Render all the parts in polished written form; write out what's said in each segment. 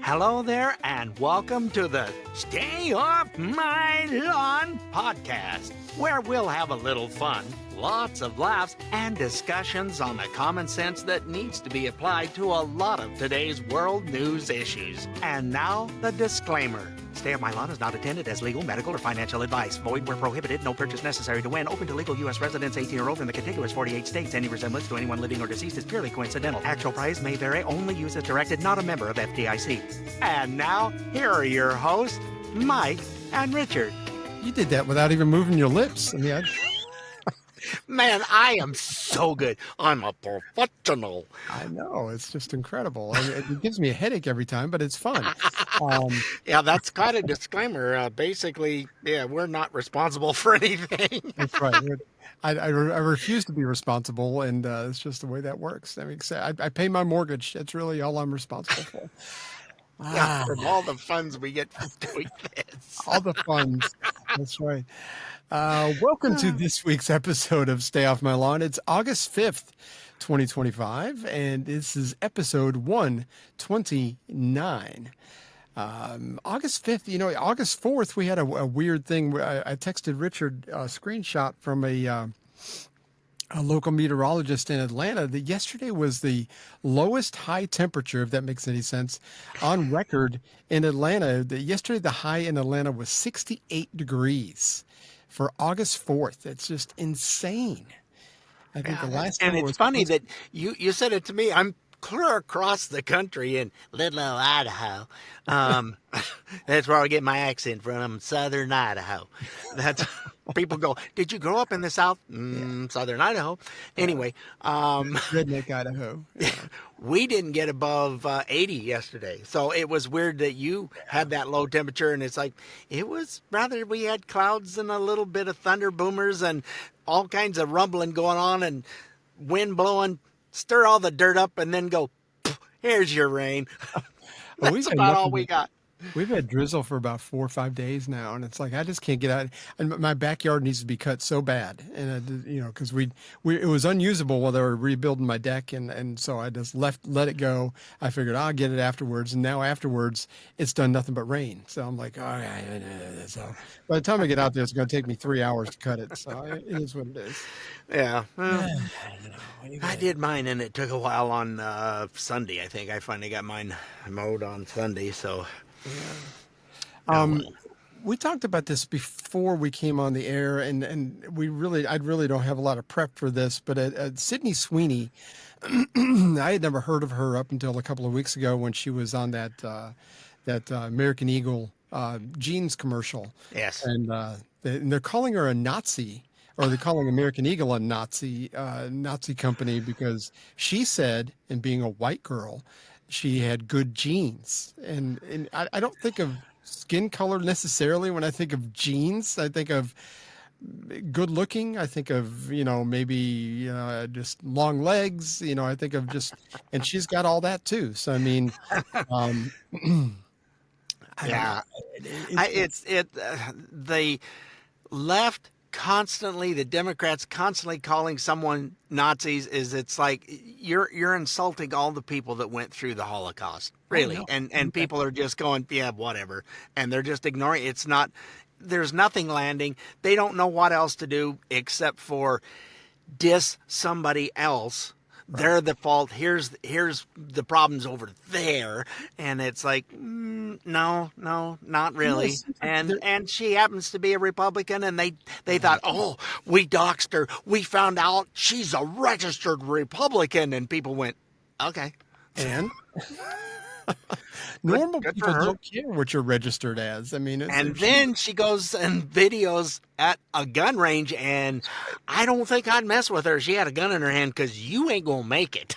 Hello there, and welcome to the Stay Off My Lawn podcast, where we'll have a little fun, lots of laughs, and discussions on the common sense that needs to be applied to a lot of today's world news issues. And now, the disclaimer. Stay Off My Lawn is not intended as legal, medical, or financial advice. Void where prohibited. No purchase necessary to win. Open to legal U.S. residents 18 or older in the contiguous 48 states. Any resemblance to anyone living or deceased is purely coincidental. Actual price may vary. Only use as directed. Not a member of FDIC. And now, here are your hosts, Mike and Richard. You did that without even moving your lips. I mean, Man, I am so good. I'm a professional. I know. It's just incredible. I mean, it gives me a headache every time, but it's fun. Yeah, that's kind of disclaimer. Basically, yeah, we're not responsible for anything. That's right. I refuse to be responsible, and it's just the way that works. I mean, I pay my mortgage. That's really all I'm responsible for. Yeah, from all the funds we get from doing this. All the funds. That's right. Welcome to this week's episode of Stay Off My Lawn. It's August 5th, 2025, and this is episode 129. August 5th, August 4th, we had a weird thing. I texted Richard a screenshot from a local meteorologist in Atlanta that yesterday was the lowest high temperature, if that makes any sense, on record in Atlanta. Yesterday, the high in Atlanta was 68 degrees for August 4th. It's just insane. I think the last time and it's funny that you said it to me. I'm clear across the country in little old Idaho. That's where I get my accent from, southern Idaho. That's people go, did you grow up in the South? Southern Idaho. Anyway. Redneck Idaho. Yeah. We didn't get above 80 yesterday. So it was weird that you had that low temperature, and it's like, it was rather, we had clouds and a little bit of thunder boomers and all kinds of rumbling going on and wind blowing, stir all the dirt up and then go, here's your rain. That's about all we got. We've had drizzle for about 4 or 5 days now, and it's like I just can't get out. And my backyard needs to be cut so bad, and because it was unusable while they were rebuilding my deck, and so I just let it go. I figured I'll get it afterwards, and now afterwards it's done nothing but rain. So I'm like, all right. So by the time I get out there, it's going to take me 3 hours to cut it. So it is what it is. Yeah. Well, I did mine, and it took a while on Sunday. I think I finally got mine mowed on Sunday. So. Yeah. We talked about this before we came on the air, and I really don't have a lot of prep for this, but Sydney Sweeney, I had never heard of her up until a couple of weeks ago when she was on that American Eagle jeans commercial. Yes. And they're calling her a Nazi, or they're calling American Eagle a Nazi company because she said, in being a white girl, she had good genes. And I don't think of skin color necessarily when I think of genes. I think of good looking. I think of, maybe just long legs. I think of just, and she's got all that too. So, I mean, the left constantly, the Democrats constantly calling someone Nazis it's like you're insulting all the people that went through the Holocaust, really. Oh, no. And people are just going, yeah, whatever, and they're just ignoring. It's not, there's nothing landing. They don't know what else to do except for diss somebody else. Right. They're the fault. Here's the problems over there, and it's like, no, not really. Yes. And she happens to be a Republican, and they thought, oh, we doxed her. We found out she's a registered Republican, and people went, okay. And normal people don't care what you're registered as. I mean, then she goes and videos at a gun range, and I don't think I'd mess with her. She had a gun in her hand because you ain't gonna make it.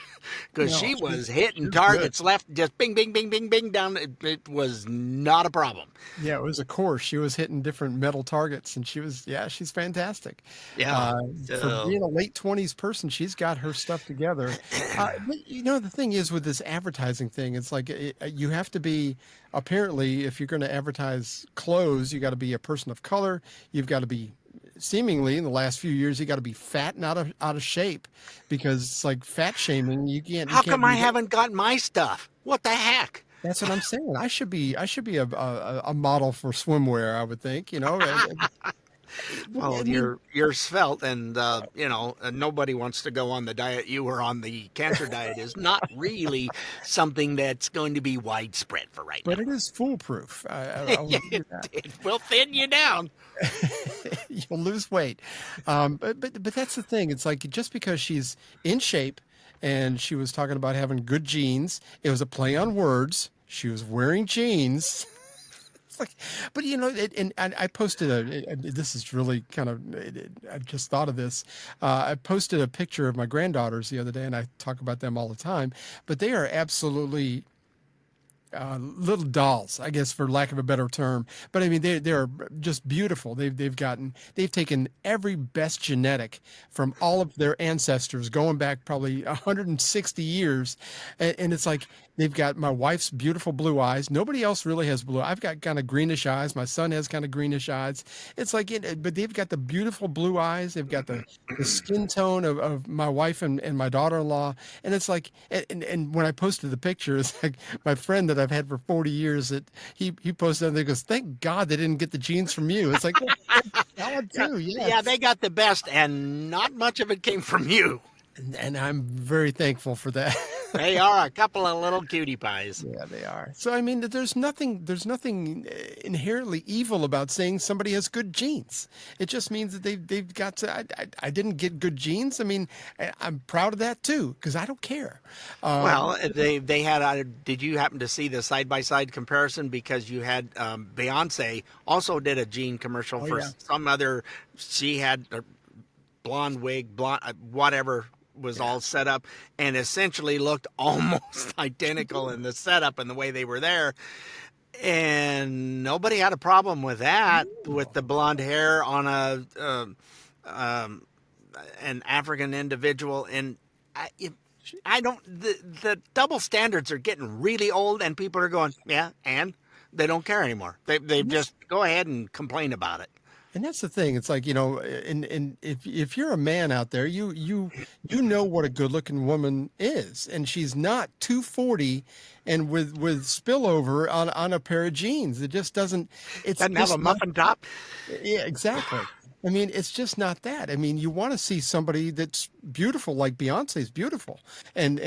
Because she was hitting targets left, just bing, bing, bing, bing, bing down. It was not a problem. Yeah, it was a course. She was hitting different metal targets, and she's fantastic. Yeah. For being a late 20s person, she's got her stuff together. But, the thing is with this advertising thing, it's like you have to be, apparently, if you're going to advertise clothes, you got to be a person of color. You've got to be, seemingly in the last few years, you got to be fat and out of shape, because it's like fat shaming. You can't. How come I haven't got my stuff? What the heck? That's what I'm saying. I should be a model for swimwear, I would think, I Well, mean, you're svelte, and nobody wants to go on the diet you were on. The cancer diet is not really something that's going to be widespread for right but now. it is foolproof. I will Yeah, give you that. it will thin you down. You'll lose weight. But that's the thing. It's like just because she's in shape and she was talking about having good genes, it was a play on words. She was wearing jeans. It's like, but and I posted this is really kind of, I just thought of this. I posted a picture of my granddaughters the other day, and I talk about them all the time, but they are absolutely little dolls, I guess, for lack of a better term. But I mean, they're just beautiful. They've taken every best genetic from all of their ancestors, going back probably 160 years, and it's like they've got my wife's beautiful blue eyes. Nobody else really has blue. I've got kind of greenish eyes. My son has kind of greenish eyes. It's like, but they've got the beautiful blue eyes. They've got the skin tone of my wife and my daughter-in-law. And it's like, and when I posted the picture, it's like my friend that I've had for 40 years, that he posted, and he goes, "Thank God they didn't get the genes from you." It's like, well, thank God too. Yeah. Yeah, they got the best, and not much of it came from you. And I'm very thankful for that. They are a couple of little cutie pies. Yeah, they are. So I mean, there's nothing inherently evil about saying somebody has good genes. It just means that they've got to. I didn't get good genes. I mean, I'm proud of that too, because I don't care. Well, they had. Did you happen to see the side by side comparison? Because you had Beyonce also did a gene commercial for yeah. some other. She had a blonde wig, blonde whatever was all set up, and essentially looked almost identical in the setup and the way they were there. And nobody had a problem with that, with the blonde hair on an African individual. And I don't. The double standards are getting really old, and people are going, yeah, and they don't care anymore. They just go ahead and complain about it. And that's the thing. It's like, and if you're a man out there, you know what a good looking woman is, and she's not 240 and with spillover on a pair of jeans. It just doesn't. It's Doesn't have just a muffin top. Yeah, exactly. I mean, it's just not that. I mean, you want to see somebody that's beautiful, like Beyonce's beautiful, and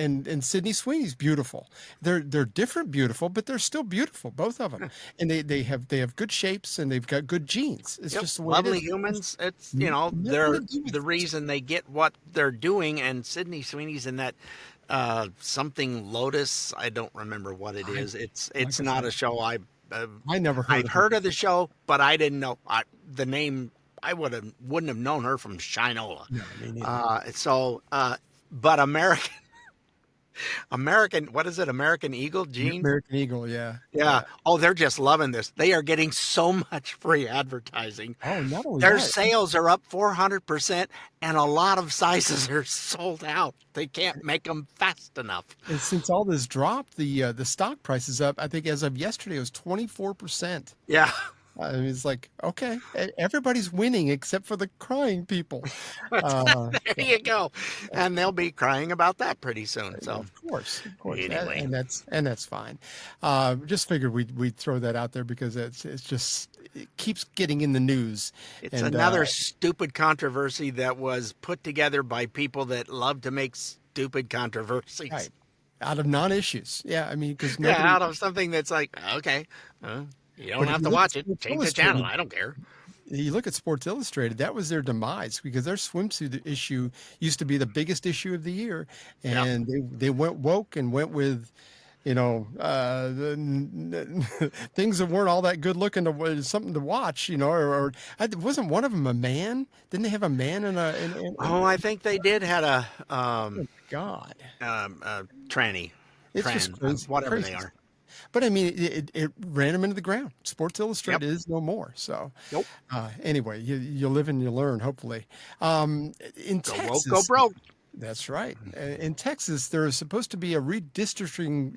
Sydney Sweeney's beautiful. They're different beautiful, but they're still beautiful, both of them. And they have good shapes, and they've got good genes. It's Yep, just the way lovely it is. humans. It's Nothing they're to do with the reason they get what they're doing. And Sydney Sweeney's in that something Lotus. I don't remember what it is. It's like I not said, a show I never heard I've of heard it. of the show, but I didn't know the name. I wouldn't have known her from Shinola. No, me neither. But American, what is it? American Eagle jeans? American Eagle, yeah. Yeah. Oh, they're just loving this. They are getting so much free advertising. Oh, not only Their that, sales are up 400%, and a lot of sizes are sold out. They can't make them fast enough. and since all this dropped, the stock price is up. I think as of yesterday, it was 24%. Yeah. I mean, it's like, okay, everybody's winning except for the crying people. Uh, There you go. And they'll be crying about that pretty soon. So, of course, Anyway. and that's fine. Just figured we'd throw that out there because it keeps getting in the news. it's And another stupid controversy that was put together by people that love to make stupid controversies. right out of non-issues. Yeah, I mean, because Yeah, nobody. out of something that's like, okay, you don't But if have you to look at watch it. Sports Change the channel. Illustrated, I don't care. you look at Sports Illustrated, that was their demise because their swimsuit issue used to be the biggest issue of the year, Yeah. and they went woke and went with, things that weren't all that good looking something to watch, or wasn't one of them a man? Didn't they have a man Oh, I think they did had a God, tranny, it's just crazy, whatever crazy. they are. But I mean, it ran them into the ground. Sports Illustrated Yep. is no more. So, Nope. anyway, you live and you learn. Hopefully, in Go Texas, woke, go broke. that's right. In Texas, there is supposed to be a redistricting,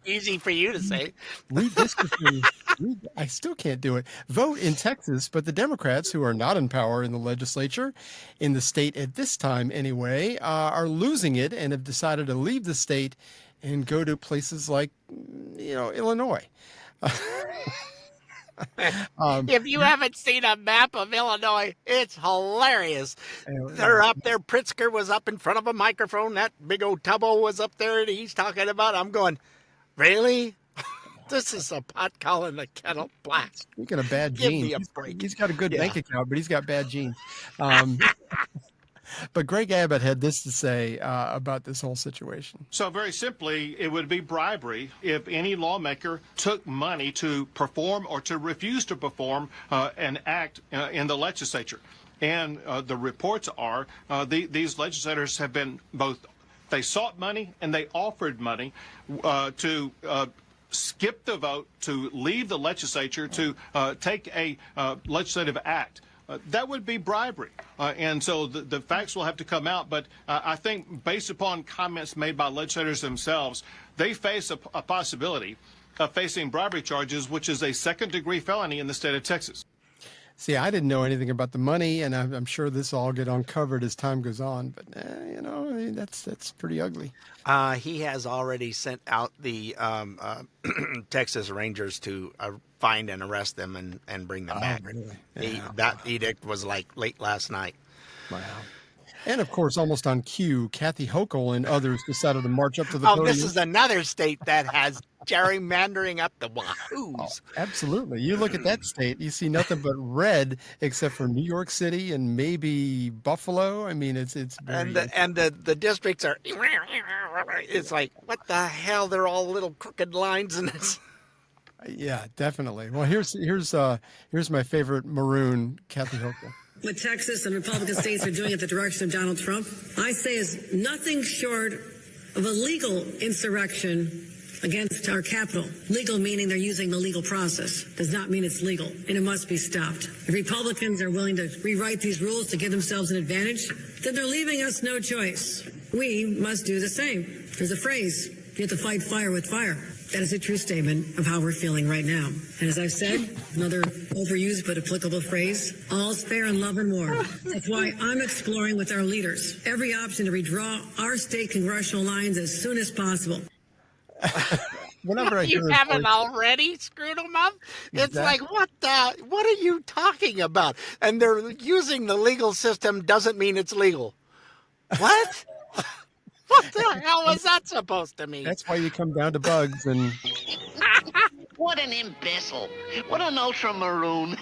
Easy for you to say. redistricting. I still can't do it. Vote in Texas, but the Democrats, who are not in power in the legislature, in the state at this time anyway, are losing it and have decided to leave the state and go to places like, Illinois. If you haven't seen a map of Illinois, it's hilarious. They're up there. Pritzker was up in front of a microphone. That big old Tubbo was up there, and he's talking about. I'm going, really? This is a pot calling the kettle black. Speaking of bad Give genes, me a break. he's got a good bank account, but he's got bad genes. But Greg Abbott had this to say about this whole situation. So very simply, it would be bribery if any lawmaker took money to perform or to refuse to perform an act in the legislature. And the reports are these legislators have been they sought money and they offered money to skip the vote, to leave the legislature, to take a legislative act. That would be bribery. And so the facts will have to come out. But I think based upon comments made by legislators themselves, they face a possibility of facing bribery charges, which is a second-degree felony in the state of Texas. See, I didn't know anything about the money, and I'm sure this will all get uncovered as time goes on. But, that's pretty ugly. He has already sent out the Texas Rangers to find and arrest them and bring them back. Really? That edict was like late last night. Wow. And, of course, almost on cue, Kathy Hochul and others decided to march up to the podium. This is another state that has gerrymandering up the wahoos. Absolutely. You look at that state, you see nothing but red except for New York City and maybe Buffalo. I mean, it's very... And the districts are... It's like, what the hell? They're all little crooked lines, and it's... Yeah, definitely. Well, here's my favorite maroon, Kathy Hochul. What Texas and Republican states are doing at the direction of Donald Trump, I say is nothing short of a legal insurrection against our capital. Legal meaning they're using the legal process. Does not mean it's legal, and it must be stopped. If Republicans are willing to rewrite these rules to give themselves an advantage, then they're leaving us no choice. We must do the same. There's a phrase, you have to fight fire with fire. That is a true statement of how we're feeling right now. And as I've said, another overused but applicable phrase, all's fair in love and war. That's why I'm exploring with our leaders every option to redraw our state congressional lines as soon as possible. Whenever You haven't already screwed them up? It's like, what are you talking about? And they're using the legal system doesn't mean it's legal. What? What the hell was that supposed to mean? That's why you come down to bugs and... What an imbecile. What an ultra maroon.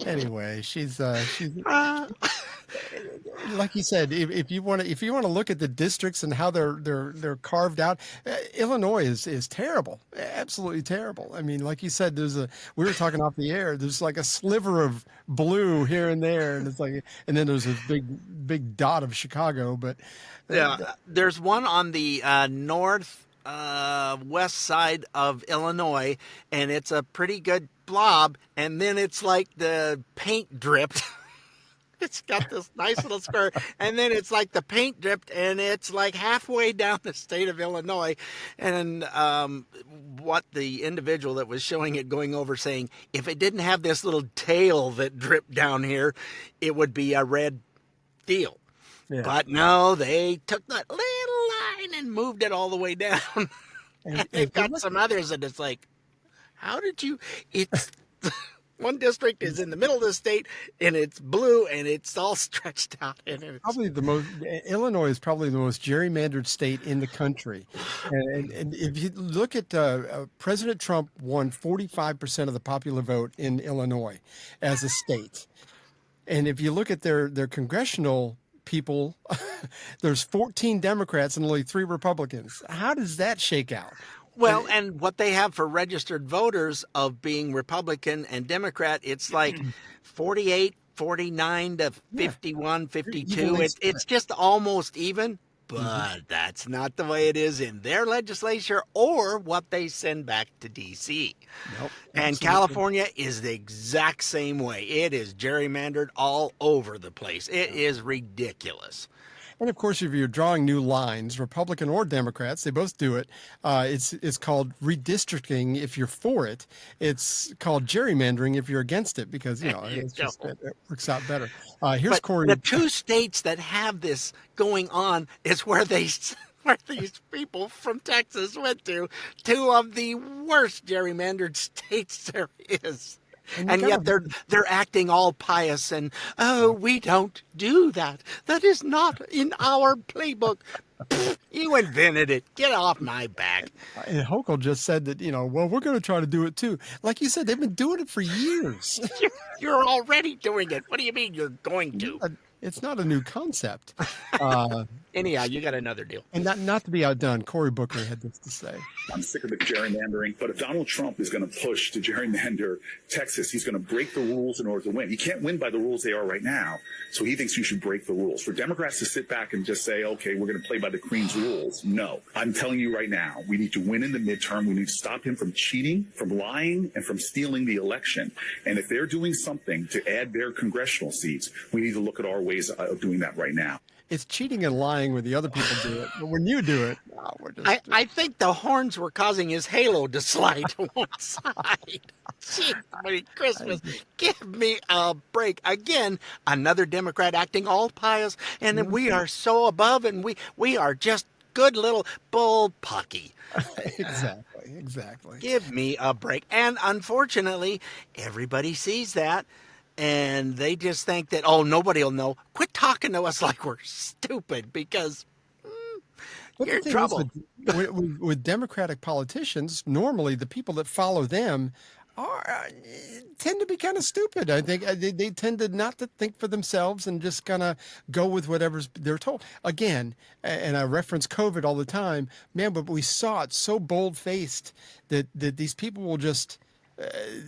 Anyway, she's like you said, if you want to look at the districts and how they're carved out, Illinois is terrible, absolutely terrible. I mean, like you said, we were talking off the air. There's like a sliver of blue here and there, and and then there's a big dot of Chicago. But there's one on the north west side of Illinois, and it's a pretty good blob, and then it's like the paint dripped. It's got this nice little square, and then it's like the paint dripped, and it's like halfway down the state of Illinois. And what the individual that was showing it going over saying, if it didn't have this little tail that dripped down here, it would be a red deal. Yeah. But no, they took that little line and moved it all the way down. And they've got some others, and it's like, how did you? It's one district is in the middle of the state, and it's blue, and it's all stretched out. And it's Illinois is probably the most gerrymandered state in the country. And if you look at President Trump won 45% of the popular vote in Illinois as a state. And if you look at their congressional people, there's 14 Democrats and only 3 Republicans. How does that shake out? Well, and what they have for registered voters of being Republican and Democrat, it's like 48, 49 to 51, 52. It's just almost even, but that's not the way it is in their legislature or what they send back to D.C. Nope, and California is the exact same way. It is gerrymandered all over the place. It is ridiculous. And of course, if you're drawing new lines, Republican or Democrats, they both do it. It's called redistricting if you're for it. It's called gerrymandering if you're against it, because it works out better. Here's Corey. The 2 states that have this going on is where they where these people from Texas went to two of the worst gerrymandered states there is. And yet they're acting all pious and, oh, we don't do that. That is not in our playbook. Pfft, you invented it. Get off my back. And Hochul just said that, well, we're going to try to do it too. Like you said, they've been doing it for years. You're already doing it. What do you mean you're going to? It's not a new concept. Anyhow, you got another deal. And not to be outdone, Cory Booker had this to say. I'm sick of the gerrymandering, but if Donald Trump is going to push to gerrymander Texas, he's going to break the rules in order to win. He can't win by the rules they are right now, so he thinks you should break the rules. For Democrats to sit back and just say, okay, we're going to play by the Queen's rules, no. I'm telling you right now, we need to win in the midterm. We need to stop him from cheating, from lying, and from stealing the election. And if they're doing something to add their congressional seats, we need to look at our ways of doing that right now. It's cheating and lying when the other people do it, but when you do it, we're just... I think the horns were causing his halo to slide to one side. Jeez, Merry Christmas. Give me a break. Again, another Democrat acting all pious, and we are so above, and we are just good little bullpucky. Exactly. Give me a break. And unfortunately, everybody sees that. And they just think that, oh, nobody will know. Quit talking to us like we're stupid because you're in trouble. With Democratic politicians, normally the people that follow them tend to be kind of stupid. I think they tend to not to think for themselves and just kind of go with whatever they're told. Again, and I reference COVID all the time, man, but we saw it so bold-faced that these people will just...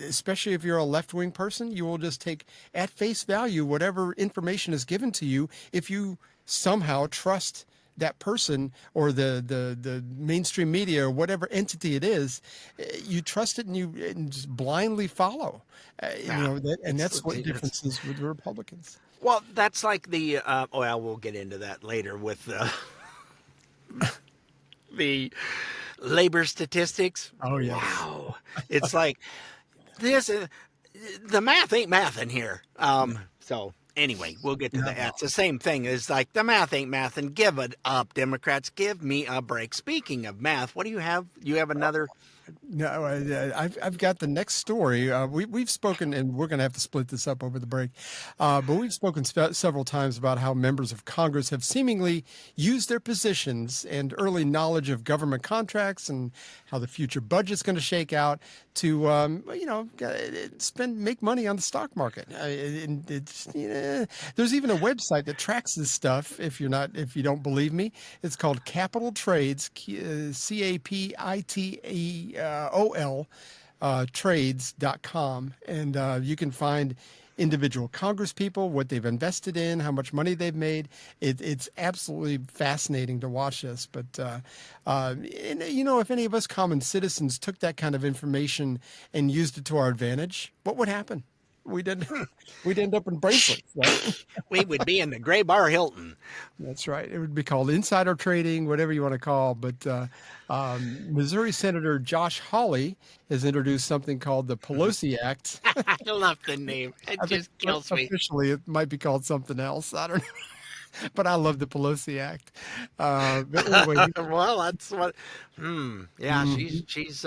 especially if you're a left-wing person, you will just take at face value whatever information is given to you if you somehow trust that person or the mainstream media or whatever entity it is. You trust it and you just blindly follow. That's what differences with the Republicans. Well, that's like the we'll get into that later with the labor statistics. Oh, yeah. Wow. It's like this. The math ain't math in here. So anyway, we'll get to that. It's the same thing. It's like the math ain't math, and give it up, Democrats. Give me a break. Speaking of math, what do you have? You have another? No, I've got the next story. We've spoken, and we're going to have to split this up over the break, but we've spoken several times about how members of Congress have seemingly used their positions and early knowledge of government contracts and how the future budget's going to shake out to, make money on the stock market. There's even a website that tracks this stuff. If you don't believe me, it's called Capital Trades, CAPITAOL, trades.com. And you can find individual Congress people, what they've invested in, how much money they've made. It's absolutely fascinating to watch this. But, if any of us common citizens took that kind of information and used it to our advantage, what would happen? We'd end up in bracelets, right? We would be in the Gray Bar Hilton. That's right. It would be called insider trading, whatever you want to call. But Missouri Senator Josh Hawley has introduced something called the Pelosi Act. I love the name. It just kills me. Officially, it might be called something else. I don't know. But I love the Pelosi Act. But anyway, well, that's what. She's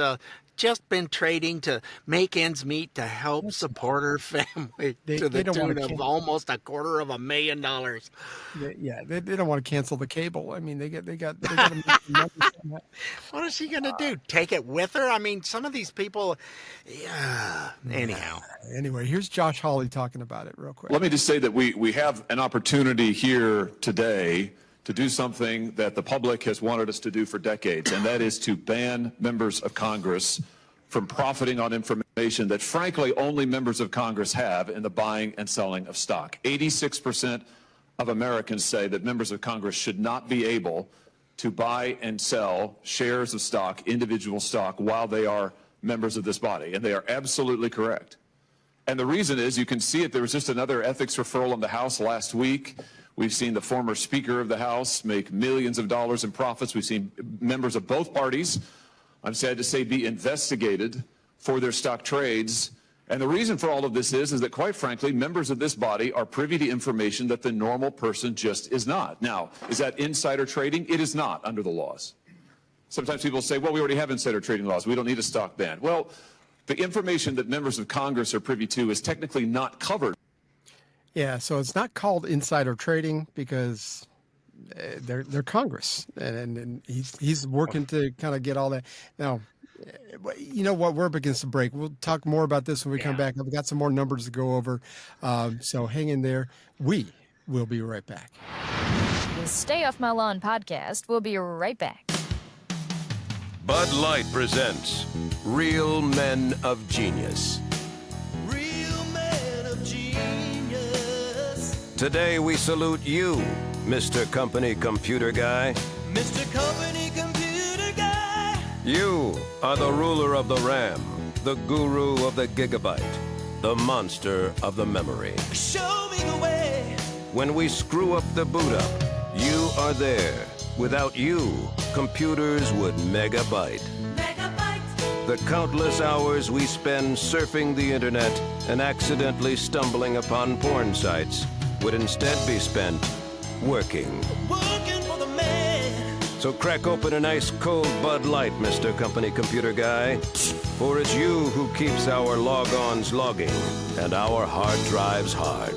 just been trading to make ends meet to help support her family to the tune of almost $250,000. They don't want to cancel the cable. I mean, they got to make some money from that. What is she going to do? Take it with her? I mean, some of these people. Yeah. Anyhow. Anyway, here's Josh Hawley talking about it real quick. Let me just say that we have an opportunity here today to do something that the public has wanted us to do for decades, and that is to ban members of Congress from profiting on information that, frankly, only members of Congress have in the buying and selling of stock. 86% of Americans say that members of Congress should not be able to buy and sell shares of stock, individual stock, while they are members of this body, and they are absolutely correct. And the reason is, you can see it, there was just another ethics referral in the House last week. We've seen the former Speaker of the House make millions of dollars in profits. We've seen members of both parties, I'm sad to say, be investigated for their stock trades. And the reason for all of this is that, quite frankly, members of this body are privy to information that the normal person just is not. Now, is that insider trading? It is not under the laws. Sometimes people say, well, we already have insider trading laws. We don't need a stock ban. Well, the information that members of Congress are privy to is technically not covered. Yeah, so it's not called insider trading because they're Congress, and he's working to kind of get all that. Now, you know what? We're up against the break. We'll talk more about this when we come back. I've got some more numbers to go over, so hang in there. We will be right back. The Stay Off My Lawn podcast will be right back. Bud Light presents Real Men of Genius. Real men of genius. Today we salute you, Mr. Company Computer Guy. Mr. Company Computer Guy. You are the ruler of the RAM, the guru of the gigabyte, the monster of the memory. Show me the way. When we screw up the boot up, you are there. Without you, computers would megabyte. The countless hours we spend surfing the internet and accidentally stumbling upon porn sites would instead be spent working. Working for the man. So crack open an ice cold Bud Light, Mr. Company Computer Guy. For it's you who keeps our log-ons logging and our hard drives hard.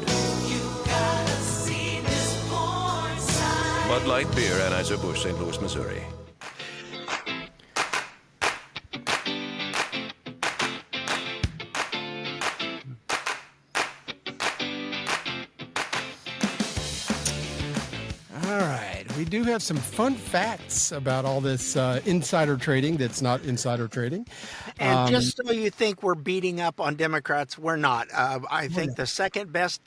Bud Light Beer, Anheuser-Busch, St. Louis, Missouri. All right, we do have some fun facts about all this insider trading that's not insider trading. And just so you think we're beating up on Democrats, we're not. I think the second best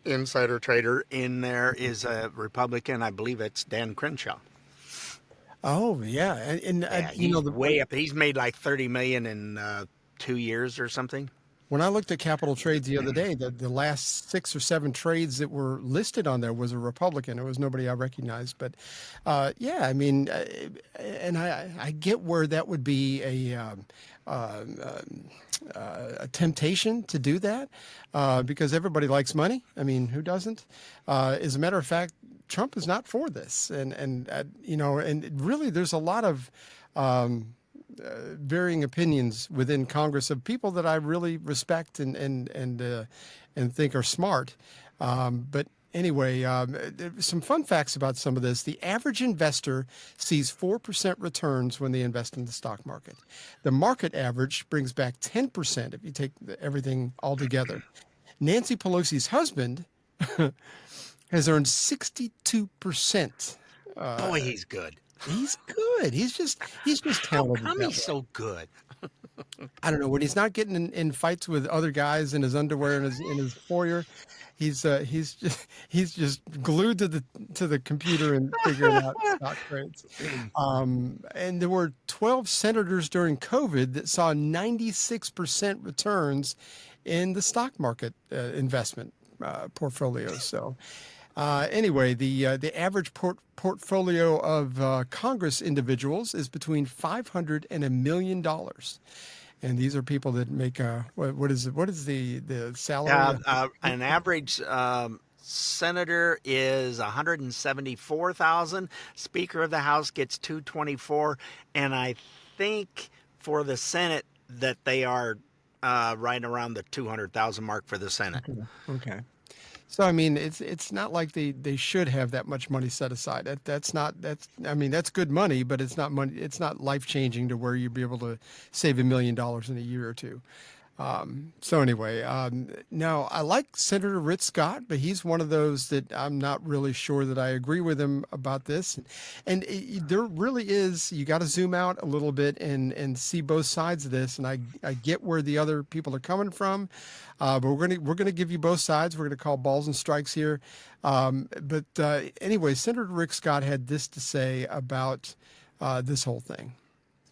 insider trader in there is a Republican. I believe it's Dan Crenshaw. Oh yeah, and you know, way up. He's made like $30 million in 2 years or something. When I looked at Capital Trades the other day, the last 6 or 7 trades that were listed on there was a Republican. It was nobody I recognized, but yeah, I mean, and I get where that would be a temptation to do that because everybody likes money. I mean, who doesn't? As a matter of fact, Trump is not for this, and you know, and really, there's a lot of varying opinions within Congress of people that I really respect and think are smart. But anyway, some fun facts about some of this. The average investor sees 4% returns when they invest in the stock market. The market average brings back 10% if you take everything all together. Nancy Pelosi's husband has earned 62%. Boy, he's good. He's good. He's just talented. How come he's so good? I don't know. When he's not getting in fights with other guys in his underwear in his foyer, he's just glued to the computer and figuring out stock trades. And there were 12 senators during COVID that saw 96% returns in the stock market investment portfolios. So. Anyway, the average portfolio of Congress individuals is between $500 and $1 million, and these are people that make what is the salary? An average senator is $174,000. Speaker of the House gets $224,000, and I think for the Senate that they are right around the $200,000 mark for the Senate. Okay. So I mean, it's not like they should have that much money set aside. That's I mean, that's good money, but it's not money. It's not life changing to where you'd be able to save $1 million in a year or two. So anyway, now I like Senator Rick Scott, but he's one of those that I'm not really sure that I agree with him about this. And there really is, you got to zoom out a little bit and see both sides of this. And I get where the other people are coming from, but we're gonna give you both sides. We're gonna call balls and strikes here. But anyway, Senator Rick Scott had this to say about this whole thing.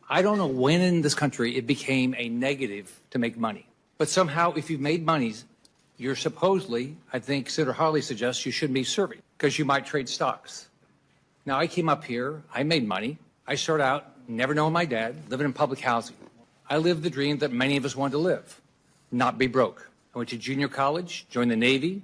I don't know when in this country it became a negative to make money. But somehow, if you've made money, you're supposedly, I think Senator Hawley suggests, you shouldn't be serving because you might trade stocks. Now, I came up here, I made money. I started out never knowing my dad, living in public housing. I lived the dream that many of us wanted to live. not be broke. I went to junior college, joined the Navy.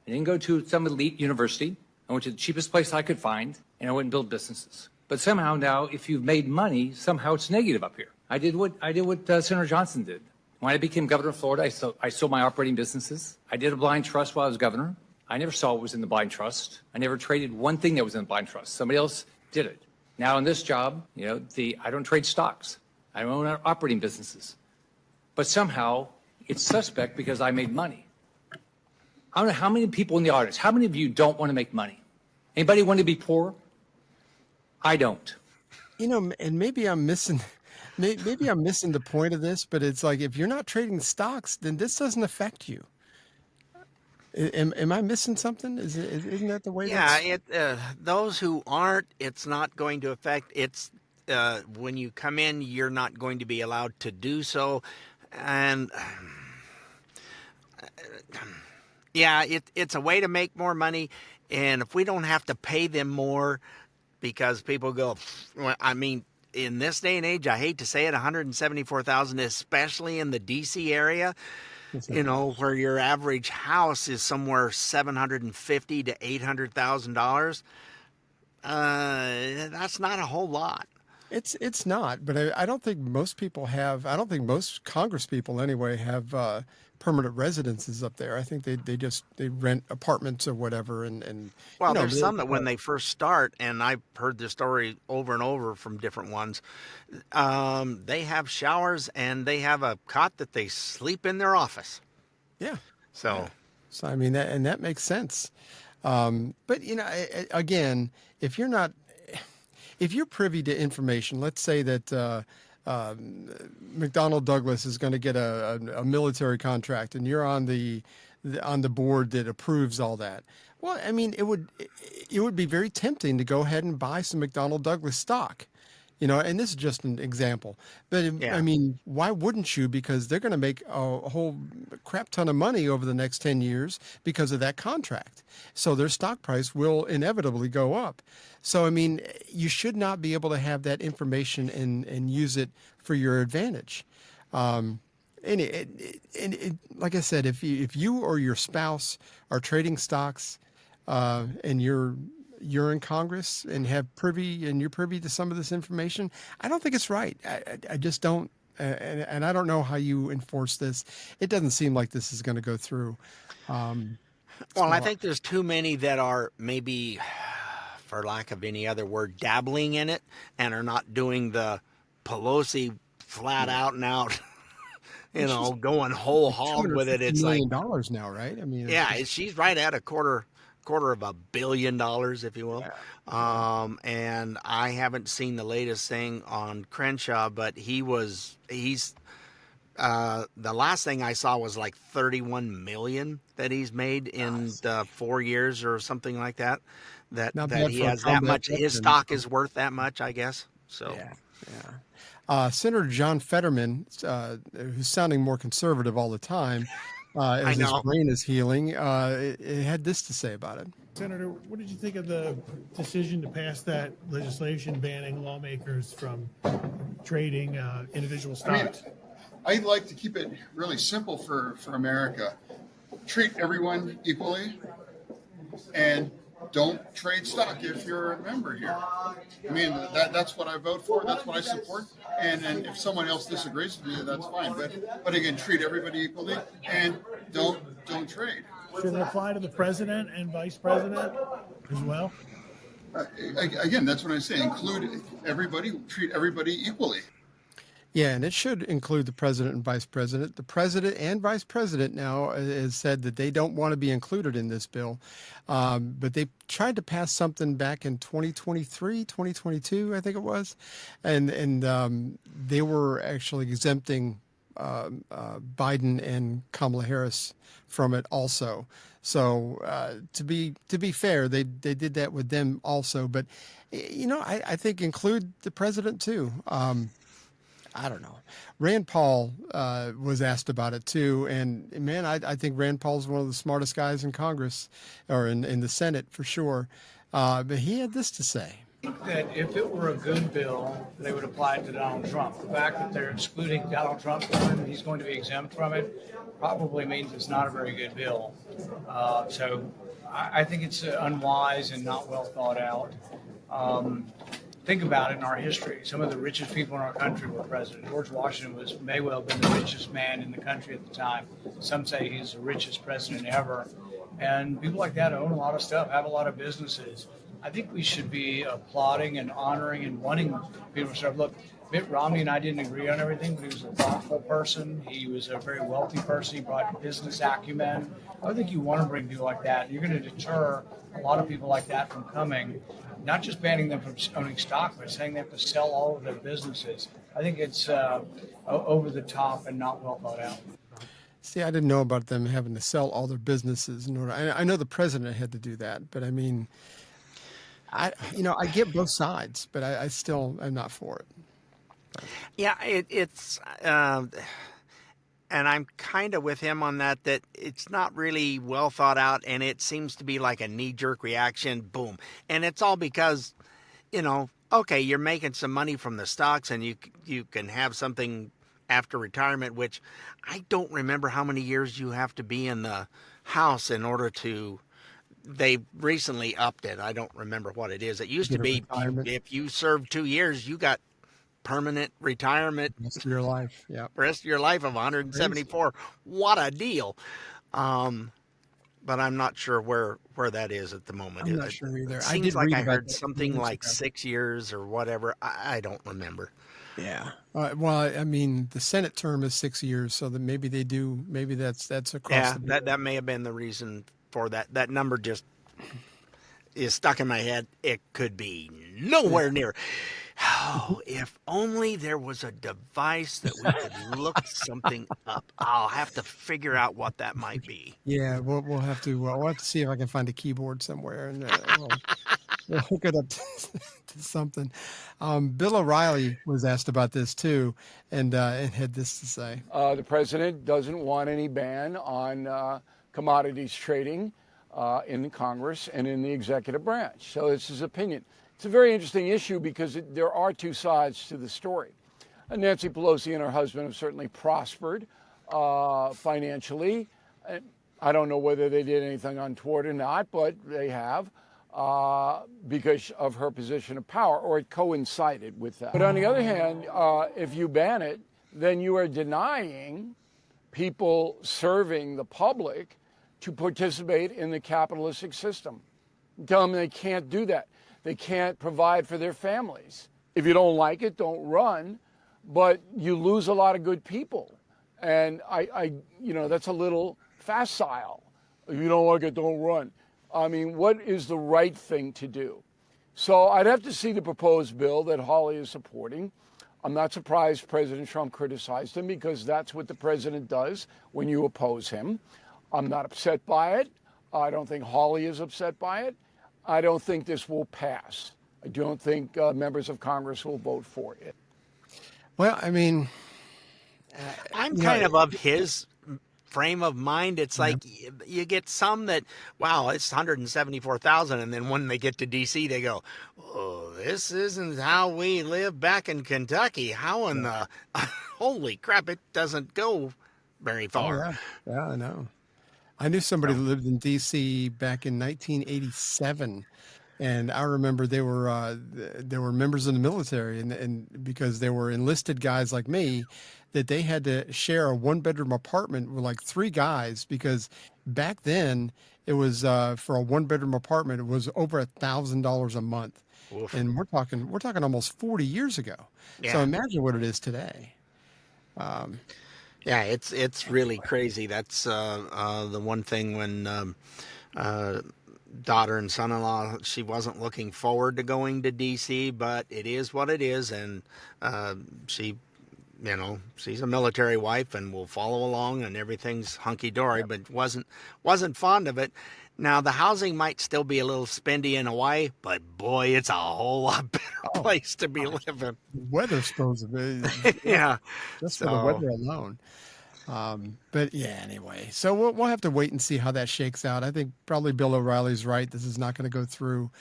I didn't go to some elite university. I went to the cheapest place I could find, and I went and built businesses. But somehow now, if you've made money, somehow it's negative up here. I did what Senator Johnson did. When I became governor of Florida, I sold my operating businesses. I did a blind trust while I was governor. I never saw what was in the blind trust. I never traded one thing that was in the blind trust. Somebody else did it. Now in this job, I don't trade stocks. I own operating businesses. But somehow it's suspect because I made money. I don't know how many people in the audience, how many of you don't want to make money? Anybody want to be poor? I don't. And maybe I'm missing the point of this, but it's like, if you're not trading stocks, then this doesn't affect you. Am I missing something? Isn't that the way? Yeah, those who aren't, it's not going to affect. It's when you come in, you're not going to be allowed to do so, and yeah, it's a way to make more money. And if we don't have to pay them more, because people go, I mean, in this day and age, I hate to say it, $174,000, especially in the D.C. area. Where your average house is somewhere $750,000 to $800,000. That's not a whole lot. It's not, but I don't think most people have. I don't think most Congress people anyway have permanent residences up there. I think they rent apartments or whatever. And well, there's some that when they first start, and I've heard this story over and over from different ones. They have showers and they have a cot that they sleep in their office. Yeah. So I mean, that makes sense. But again, if you're privy to information, let's say that McDonnell Douglas is going to get a military contract, and you're on the board that approves all that. Well, I mean, it would be very tempting to go ahead and buy some McDonnell Douglas stock, and this is just an example. But I mean, why wouldn't you? Because they're going to make a whole crap ton of money over the next 10 years because of that contract. So their stock price will inevitably go up. So, I mean, you should not be able to have that information and use it for your advantage. And like I said, if you or your spouse are trading stocks and you're in Congress and you're privy to some of this information, I don't think it's right. I just don't. And I don't know how you enforce this. It doesn't seem like this is going to go through. Well, I think there's too many that are maybe, for lack of any other word, dabbling in it and are not doing the Pelosi flat out and out, going whole hog with it. It's like $1 million now, right? I mean, she's right at a quarter of $1 billion, if you will. Yeah. And I haven't seen the latest thing on Crenshaw, but he's the last thing I saw was like 31 million that he's made in 4 years or something like that. That he has that much. His stock is worth that much, I guess. So Senator John Fetterman, who's sounding more conservative all the time, as his brain is healing, had this to say about it. Senator, what did you think of the decision to pass that legislation banning lawmakers from trading individual stocks? I'd like to keep it really simple for America. Treat everyone equally and don't trade stock if you're a member here. I mean, that's what I vote for. That's what I support. And if someone else disagrees with me, that's fine. But again, treat everybody equally and don't trade. Should it apply to the president and vice president as well? Again, that's what I say. Include everybody. Treat everybody equally. Yeah, and it should include the president and vice president. The president and vice president now has said that they don't want to be included in this bill. But they tried to pass something back in 2023, 2022, I think it was. And they were actually exempting Biden and Kamala Harris from it also. So to be fair, they did that with them also. But, I think include the president too. I don't know. Rand Paul was asked about it too, and man, I think Rand Paul's one of the smartest guys in Congress or in the Senate for sure. But he had this to say. That if it were a good bill, they would apply it to Donald Trump. The fact that they're excluding Donald Trump from it, he's going to be exempt from it, probably means it's not a very good bill. So I think it's unwise and not well thought out. Think about it in our history. Some of the richest people in our country were president. George Washington may well have been the richest man in the country at the time. Some say he's the richest president ever. And people like that own a lot of stuff, have a lot of businesses. I think we should be applauding and honoring and wanting people to serve. Look, Mitt Romney and I didn't agree on everything, but he was a thoughtful person. He was a very wealthy person. He brought business acumen. I think you want to bring people like that. You're going to deter a lot of people like that from coming, not just banning them from owning stock, but saying they have to sell all of their businesses. I think it's over the top and not well thought out. See, I didn't know about them having to sell all their businesses in order. I know the president had to do that, but I mean, I get both sides, but I still am not for it. Yeah, it's and I'm kind of with him on that it's not really well thought out, and it seems to be like a knee-jerk reaction, boom. And it's all because, okay, you're making some money from the stocks, and you can have something after retirement, which I don't remember how many years you have to be in the house in order to. They recently upped it. I don't remember what it is. It used to be if you served 2 years, you got permanent retirement. Rest of your life. Yeah. Rest of your life of 174. What a deal. But I'm not sure where that is at the moment. I'm not sure either. It seems like I heard something like 6 years or whatever. I don't remember. Yeah. Well, I mean, the Senate term is 6 years, so that maybe they do. Maybe that's across the board. That may have been the reason for that. That number just is stuck in my head. It could be nowhere near. Oh, if only there was a device that we could look something up. I'll have to figure out what that might be. Yeah, we'll have to see if I can find a keyboard somewhere, and we'll hook it up to something. Bill O'Reilly was asked about this too, and had this to say: the president doesn't want any ban on commodities trading in Congress and in the executive branch. So it's his opinion. It's a very interesting issue because there are two sides to the story. Nancy Pelosi and her husband have certainly prospered financially. I don't know whether they did anything untoward or not, but they have because of her position of power, or it coincided with that. But on the other hand, if you ban it, then you are denying people serving the public to participate in the capitalistic system. Tell them they can't do that. They can't provide for their families. If you don't like it, don't run, but you lose a lot of good people. And that's a little facile. If you don't like it, don't run. I mean, what is the right thing to do? So I'd have to see the proposed bill that Hawley is supporting. I'm not surprised President Trump criticized him, because that's what the president does when you oppose him. I'm not upset by it. I don't think Hawley is upset by it. I don't think this will pass. I don't think members of Congress will vote for it. Well, I mean, I'm kind of his frame of mind. It's like you get some that, wow, it's 174,000, and then when they get to D.C., they go, oh, this isn't how we live back in Kentucky. How in the holy crap? It doesn't go very far. Oh, yeah, I know. I knew somebody who lived in D.C. back in 1987, and I remember they were members of the military, and because they were enlisted guys like me, that they had to share a one-bedroom apartment with like three guys, because back then it was for a one-bedroom apartment, it was over $1,000 a month. Oof. And we're talking almost 40 years ago. Yeah. So imagine what it is today. Yeah, it's really crazy. That's the one thing when daughter and son-in-law, she wasn't looking forward to going to D.C., but it is what it is, and she, she's a military wife and will follow along, and everything's hunky-dory, but wasn't fond of it. Now, the housing might still be a little spendy in Hawaii, but boy, it's a whole lot better place to be living. Weather's supposed to be. Yeah. Just for the weather alone. But yeah, anyway. So we'll have to wait and see how that shakes out. I think probably Bill O'Reilly's right. This is not going to go through.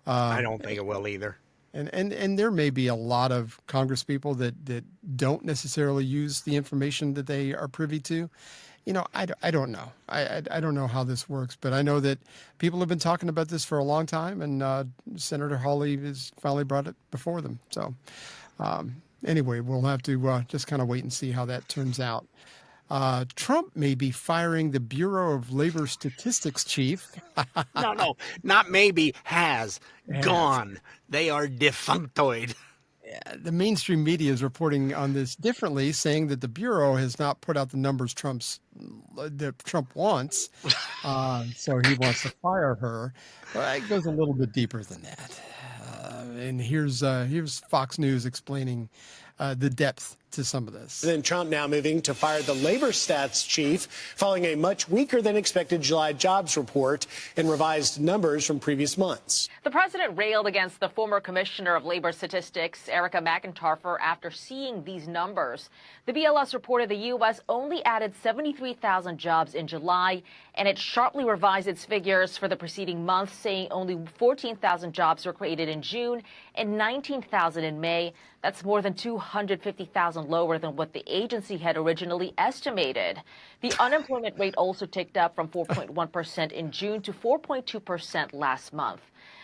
I don't think it will either. And there may be a lot of Congress people that don't necessarily use the information that they are privy to. I don't know. I don't know how this works, but I know that people have been talking about this for a long time, and Senator Hawley has finally brought it before them. So anyway, we'll have to just kind of wait and see how that turns out. Trump may be firing the Bureau of Labor Statistics chief. No, not maybe, has gone. They are defunctoid. The mainstream media is reporting on this differently, saying that the Bureau has not put out the numbers that Trump wants. So he wants to fire her. Well, it goes a little bit deeper than that. And here's Fox News explaining the depth to some of this. President Trump now moving to fire the labor stats chief following a much weaker than expected July jobs report and revised numbers from previous months. The president railed against the former commissioner of labor statistics, Erica McIntyre, after seeing these numbers. The BLS reported the U.S. only added 73,000 jobs in July, and it sharply revised its figures for the preceding month, saying only 14,000 jobs were created in June and 19,000 in May. That's more than 250,000 lower than what the agency had originally estimated. The unemployment rate also ticked up from 4.1% in June to 4.2% last month.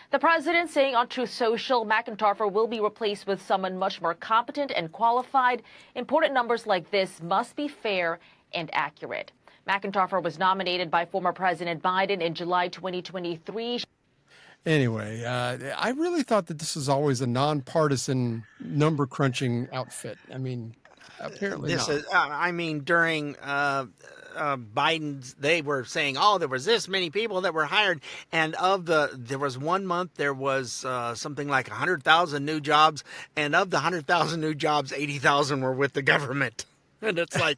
The president saying on Truth Social, McIntyre will be replaced with someone much more competent and qualified. Important numbers like this must be fair and accurate. McIntyre was nominated by former President Biden in July 2023. Anyway, I really thought that this was always a nonpartisan number crunching outfit. I mean, apparently this not. is. During Biden's, they were saying, there was this many people that were hired, and there was 1 month there was something like 100,000 new jobs, and of the 100,000 new jobs, 80,000 were with the government, and it's like,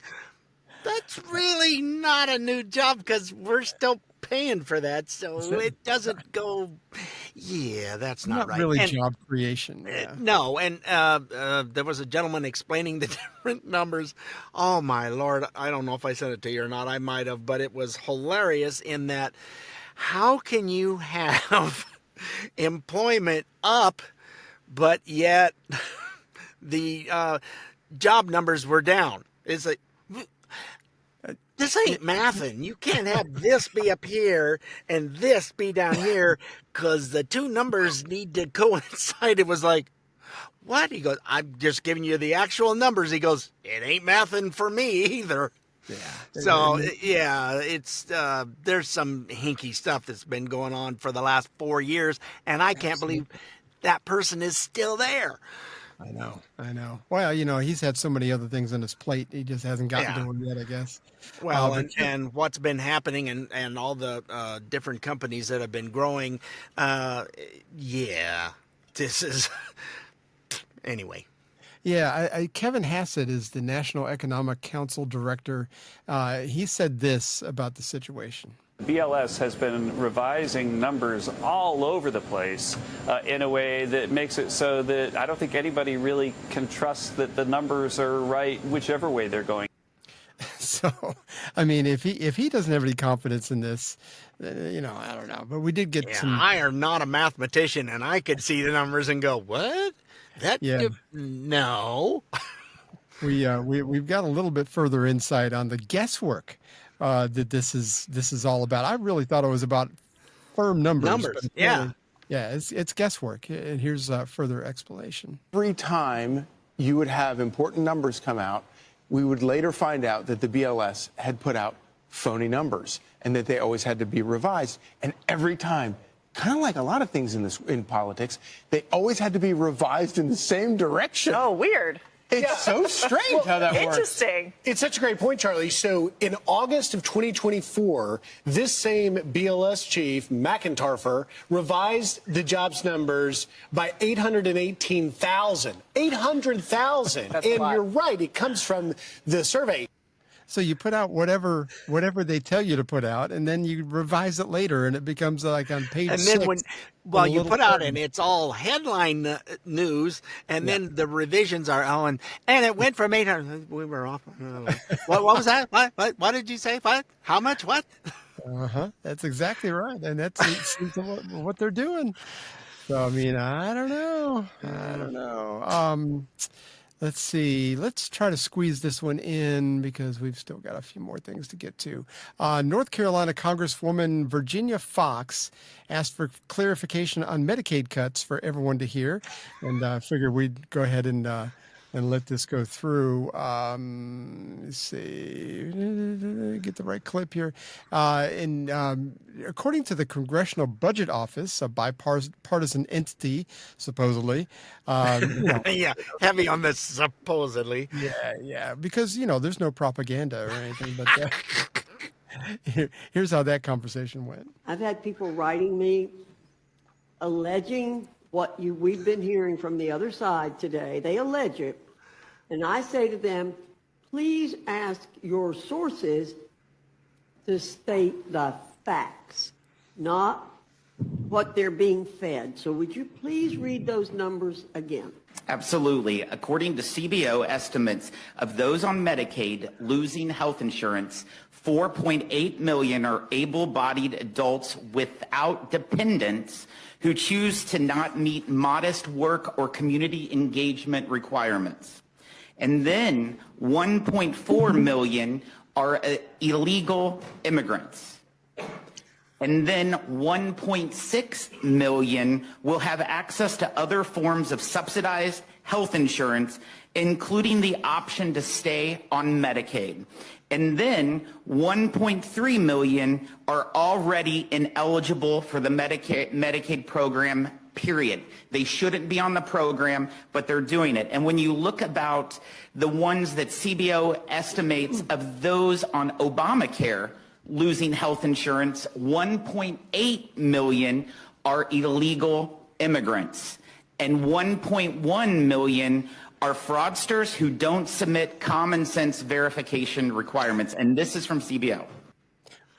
that's really not a new job because we're still paying for that, so it doesn't go. Yeah, that's not right. Really job creation. Yeah. No, and there was a gentleman explaining the different numbers. Oh my Lord, I don't know if I sent it to you or not. I might have, but it was hilarious in that. How can you have employment up, but yet the job numbers were down? It's like. This ain't mathing. You can't have this be up here and this be down here because the two numbers need to coincide. It was like, what? He goes, I'm just giving you the actual numbers. He goes, it ain't mathing for me either. Yeah. So, yeah, it's there's some hinky stuff that's been going on for the last 4 years, and I can't believe that person is still there. I know. Well, he's had so many other things on his plate. He just hasn't gotten to them yet, I guess. Well, and what's been happening and all the different companies that have been growing, this is anyway. Yeah, Kevin Hassett is the National Economic Council director. He said this about the situation. BLS has been revising numbers all over the place in a way that makes it so that I don't think anybody really can trust that the numbers are right, whichever way they're going. So, I mean, if he doesn't have any confidence in this, I don't know. But we did get some. I am not a mathematician, and I could see the numbers and go, "What? No." We've got a little bit further insight on the guesswork that this is all about. I really thought it was about firm numbers. But it's guesswork. And here's further explanation. Every time you would have important numbers come out, we would later find out that the BLS had put out phony numbers and that they always had to be revised. And every time, kind of like a lot of things in politics, they always had to be revised in the same direction. Oh, weird. It's so strange how that works. Interesting. It's such a great point, Charlie. So in August of 2024, this same BLS chief, McIntyre, revised the jobs numbers by 818,000. 800,000. And you're right, it comes from the survey. So you put out whatever they tell you to put out, and then you revise it later, and it becomes like on page 6. And then you put out, and it's all headline news, and then the revisions are on, and it went from 800. We were off. What was that? What did you say? What? How much? What? That's exactly right, and that's what they're doing. So, I mean, I don't know. Let's see. Let's try to squeeze this one in because we've still got a few more things to get to. North Carolina Congresswoman Virginia Fox asked for clarification on Medicaid cuts for everyone to hear. And I figured we'd go ahead and let this go through. Let's see. Get the right clip here. According to the Congressional Budget Office, a bipartisan entity, supposedly. Yeah, heavy on this supposedly. Yeah, because, there's no propaganda or anything. But here's how that conversation went. I've had people writing me alleging what we've been hearing from the other side today. They allege it. And I say to them, please ask your sources to state the facts, not what they're being fed. So would you please read those numbers again? Absolutely. According to CBO estimates of those on Medicaid losing health insurance, 4.8 million are able-bodied adults without dependents who choose to not meet modest work or community engagement requirements. And then 1.4 million are illegal immigrants. And then 1.6 million will have access to other forms of subsidized health insurance, including the option to stay on Medicaid. And then 1.3 million are already ineligible for the Medicaid program, period. They shouldn't be on the program, but they're doing it. And when you look about the ones that CBO estimates of those on Obamacare losing health insurance, 1.8 million are illegal immigrants, and 1.1 million are fraudsters who don't submit common sense verification requirements. And this is from CBO.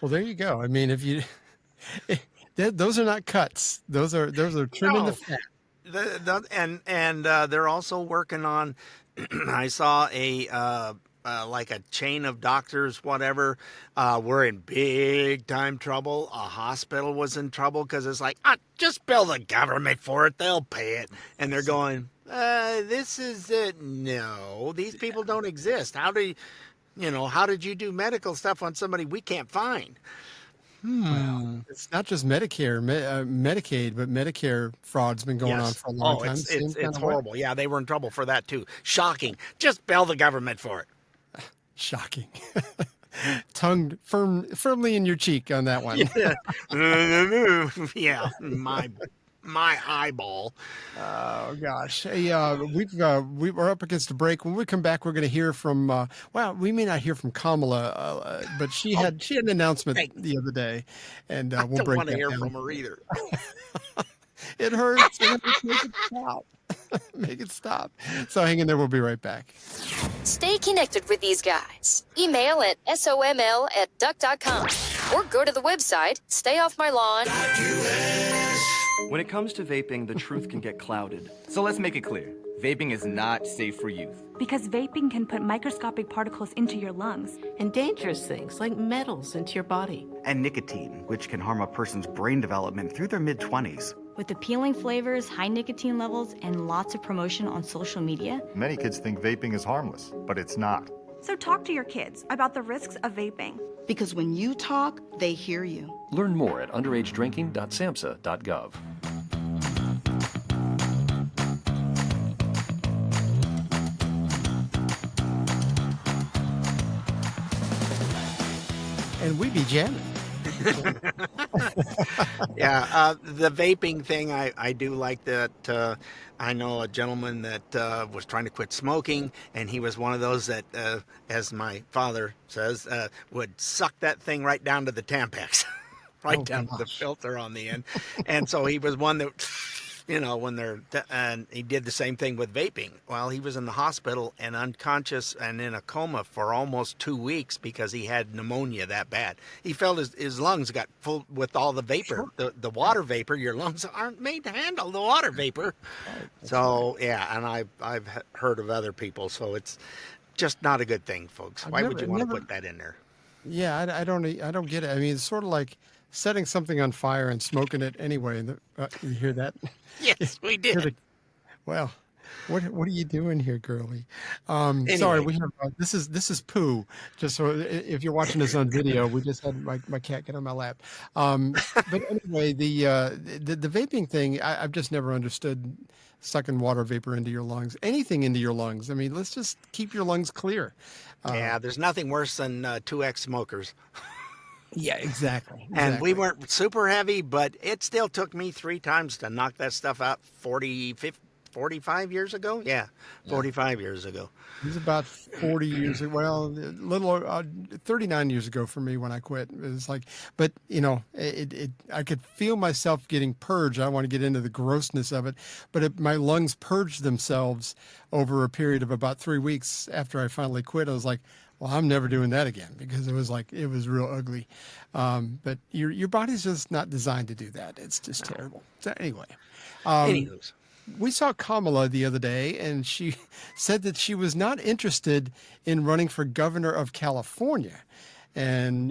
Well, there you go. I mean, if you, those are not cuts. Those are trimming the fat. They're also working on, I saw like a chain of doctors, whatever, were in big time trouble. A hospital was in trouble because it's like, just bill the government for it. They'll pay it. And they're going, this is it. No, these people don't exist. How did you do medical stuff on somebody we can't find? Well, it's not just Medicare, Medicaid, but Medicare fraud's been going on for a long time. It's horrible. Yeah, they were in trouble for that too. Shocking. Just bill the government for it. Shocking. Tongue firmly in your cheek on that one. Yeah, my eyeball. Oh gosh. Hey, we're up against a break. When we come back, we're going to hear from. We may not hear from Kamala, but she had an announcement the other day, and we'll break. I don't want to hear from her either. It hurts. Make it stop. Make it stop. So hang in there. We'll be right back. Stay connected with these guys. Email at soml@duck.com or go to the website stayoffmylawn. When it comes to vaping, the truth can get clouded. So let's make it clear. Vaping is not safe for youth. Because vaping can put microscopic particles into your lungs. And dangerous things like metals into your body. And nicotine, which can harm a person's brain development through their mid-20s. With appealing flavors, high nicotine levels, and lots of promotion on social media. Many kids think vaping is harmless, but it's not. So talk to your kids about the risks of vaping. Because when you talk, they hear you. Learn more at underagedrinking.samhsa.gov. And we be jamming. Yeah, the vaping thing, I do like that. I know a gentleman that was trying to quit smoking, and he was one of those that, as my father says, would suck that thing right down to the Tampax, down to the filter on the end. And so he was one that, and he did the same thing with vaping. Well, he was in the hospital and unconscious and in a coma for almost 2 weeks because he had pneumonia that bad. He felt his lungs got full with all the vapor, the water vapor. Your lungs aren't made to handle the water vapor. So, yeah, and I've heard of other people. So it's just not a good thing, folks. Why would you want to put that in there? Yeah, I don't get it. I mean, it's sort of like setting something on fire and smoking it anyway. You hear that? Yes, we did. Well, what are you doing here, girlie? Anyway. Sorry, we have this is poo. Just so if you're watching this on video, we just had my cat get on my lap. But anyway, the vaping thing, I've just never understood sucking water vapor into your lungs, anything into your lungs. I mean, let's just keep your lungs clear. Yeah, there's nothing worse than 2X smokers. Yeah, exactly. And we weren't super heavy, but it still took me 3 times to knock that stuff out 45 years ago? Yeah, 45 years ago. It was about 40 years ago. Well, a little 39 years ago for me when I quit. It was like, but I could feel myself getting purged. I don't want to get into the grossness of it, but my lungs purged themselves over a period of about 3 weeks after I finally quit. I was like, well, I'm never doing that again, because it was real ugly. But your body's just not designed to do that. It's just terrible. So anyway. Anywho's. We saw Kamala the other day, and she said that she was not interested in running for governor of California. And,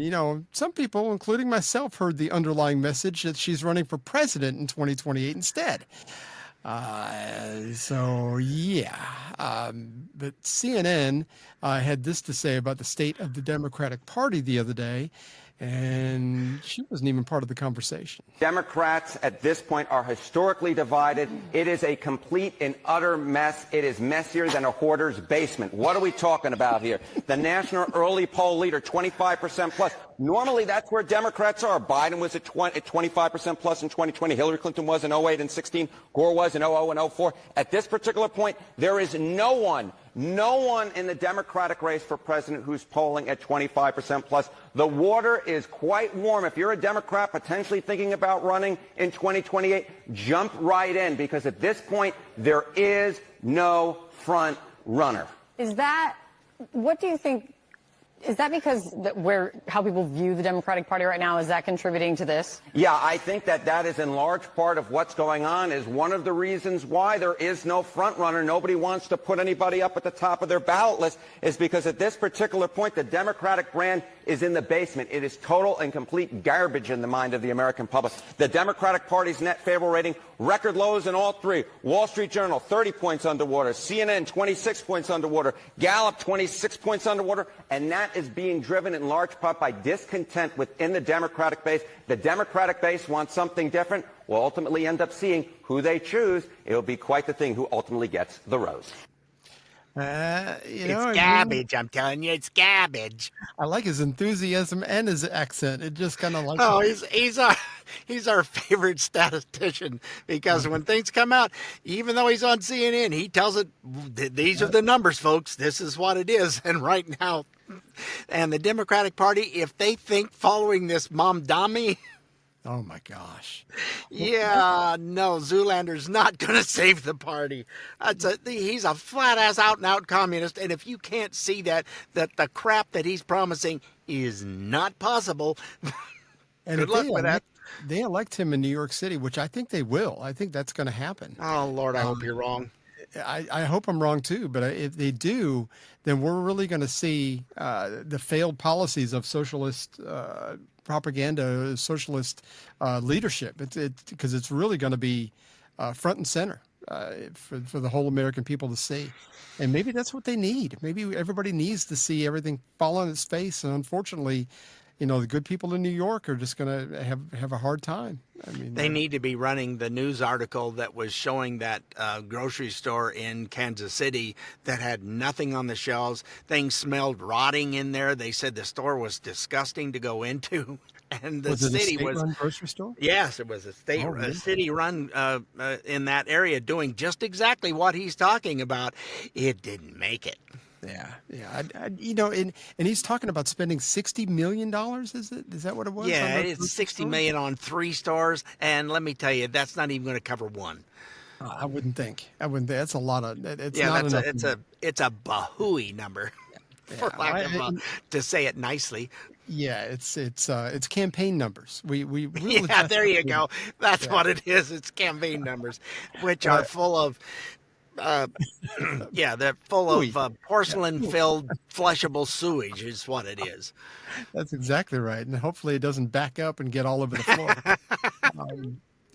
some people, including myself, heard the underlying message that she's running for president in 2028 instead. So, yeah. But CNN had this to say about the state of the Democratic Party the other day, and she wasn't even part of the conversation. Democrats at this point are historically divided. It is a complete and utter mess. It is messier than a hoarder's basement. What are we talking about here? The national early poll leader, 25% plus. Normally, that's where Democrats are. Biden was at 25% plus in 2020. Hillary Clinton was in 08 and 16. Gore was in 00 and 04. At this particular point, there is no one in the Democratic race for president who's polling at 25% plus. The water is quite warm. If you're a Democrat potentially thinking about running in 2028, jump right in, because at this point, there is no front runner. What do you think? Is that because how people view the Democratic Party right now, is that contributing to this? Yeah, I think that is in large part of what's going on, is one of the reasons why there is no front runner. Nobody wants to put anybody up at the top of their ballot list, is because at this particular point, the Democratic brand is in the basement. It is total and complete garbage in the mind of the American public. The Democratic Party's net favorable rating, record lows in all 3. Wall Street Journal, 30 points underwater. CNN, 26 points underwater. Gallup, 26 points underwater. And that is being driven in large part by discontent within the Democratic base. The Democratic base wants something different. We'll ultimately end up seeing who they choose. It'll be quite the thing who ultimately gets the rose. It's garbage. I'm telling you, it's garbage. I like his enthusiasm and his accent. It just kind of like. Oh, he's our favorite statistician, because when things come out, even though he's on CNN, he tells it. These are the numbers, folks. This is what it is. And right now, and the Democratic Party, if they think following this Mamdani. Oh, my gosh. Yeah, no, Zoolander's not going to save the party. He's a flat-ass out-and-out communist, and if you can't see that the crap that he's promising is not possible, and good luck with that. They elect him in New York City, which I think they will. I think that's going to happen. Oh, Lord, I hope you're wrong. I hope I'm wrong, too, but if they do, then we're really going to see the failed policies of socialist propaganda, socialist leadership. Because it's really going to be front and center for the whole American people to see. And maybe that's what they need. Maybe everybody needs to see everything fall on its face. And unfortunately, the good people in New York are just going to have a hard time. I mean, they need to be running the news article that was showing that grocery store in Kansas City that had nothing on the shelves. Things smelled rotting in there. They said the store was disgusting to go into. And the city was a state-run grocery store? Yes, it was a city-run in that area, doing just exactly what he's talking about. It didn't make it. Yeah. And he's talking about spending $60 million. Is that what it was? Yeah, it's $60 million on 3 stores, and let me tell you, that's not even going to cover one. I wouldn't think. That's a lot of. It's it's a bahooey number, for lack of to say it nicely. Yeah, it's campaign numbers. We there you go. That's what it is. It's campaign numbers, which are full of Yeah, they're full of porcelain-filled flushable sewage is what it is. That's exactly right. And hopefully it doesn't back up and get all over the floor.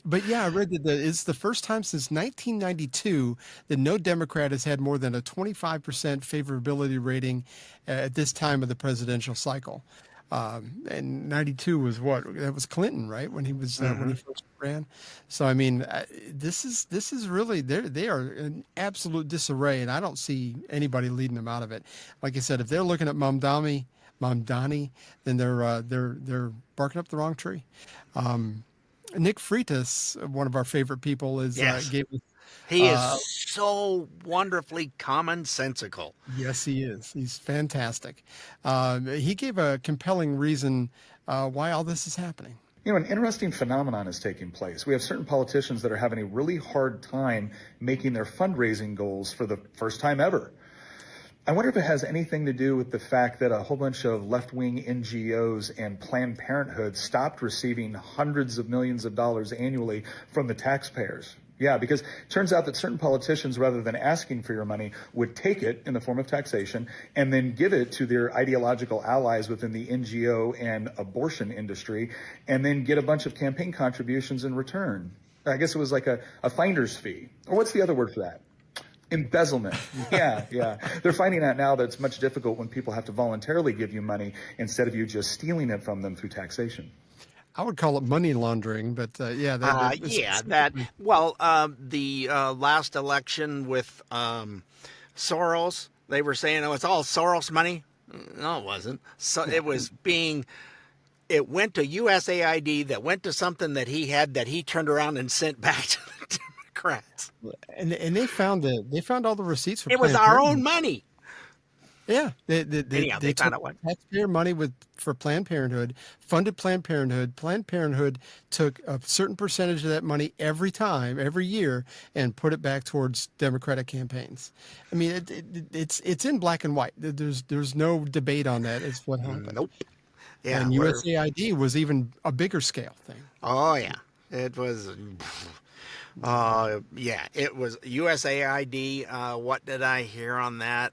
But yeah, I read that it's the first time since 1992 that no Democrat has had more than a 25% favorability rating at this time of the presidential cycle. And 92 was what? That was Clinton, right? When he was when he first ran. So I mean, this is really they are in absolute disarray, and I don't see anybody leading them out of it. Like I said, if they're looking at Mamdani, then they're barking up the wrong tree. Nick Freitas, one of our favorite people, is gave us. He is so wonderfully commonsensical. Yes, he is. He's fantastic. He gave a compelling reason why all this is happening. You know, an interesting phenomenon is taking place. We have certain politicians that are having a really hard time making their fundraising goals for the first time ever. I wonder if it has anything to do with the fact that a whole bunch of left-wing NGOs and Planned Parenthood stopped receiving hundreds of millions of dollars annually from the taxpayers. Yeah, because it turns out that certain politicians, rather than asking for your money, would take it in the form of taxation and then give it to their ideological allies within the NGO and abortion industry and then get a bunch of campaign contributions in return. I guess it was like a finder's fee. Or what's the other word for that? Embezzlement. Yeah. They're finding out now that it's much difficult when people have to voluntarily give you money instead of you just stealing it from them through taxation. I would call it money laundering, but the last election with Soros, they were saying, it's all Soros money. No, it wasn't. So it was it went to USAID that went to something that he had that he turned around and sent back to the Democrats. And they found all the receipts for it was our own money. Yeah, they found took out what taxpayer money for Planned Parenthood, funded Planned Parenthood. Planned Parenthood took a certain percentage of that money every year, and put it back towards Democratic campaigns. I mean, it's in black and white. There's no debate on that. It's what happened. Nope. Yeah, and USAID was even a bigger scale thing. Oh yeah, it was. It was USAID. What did I hear on that?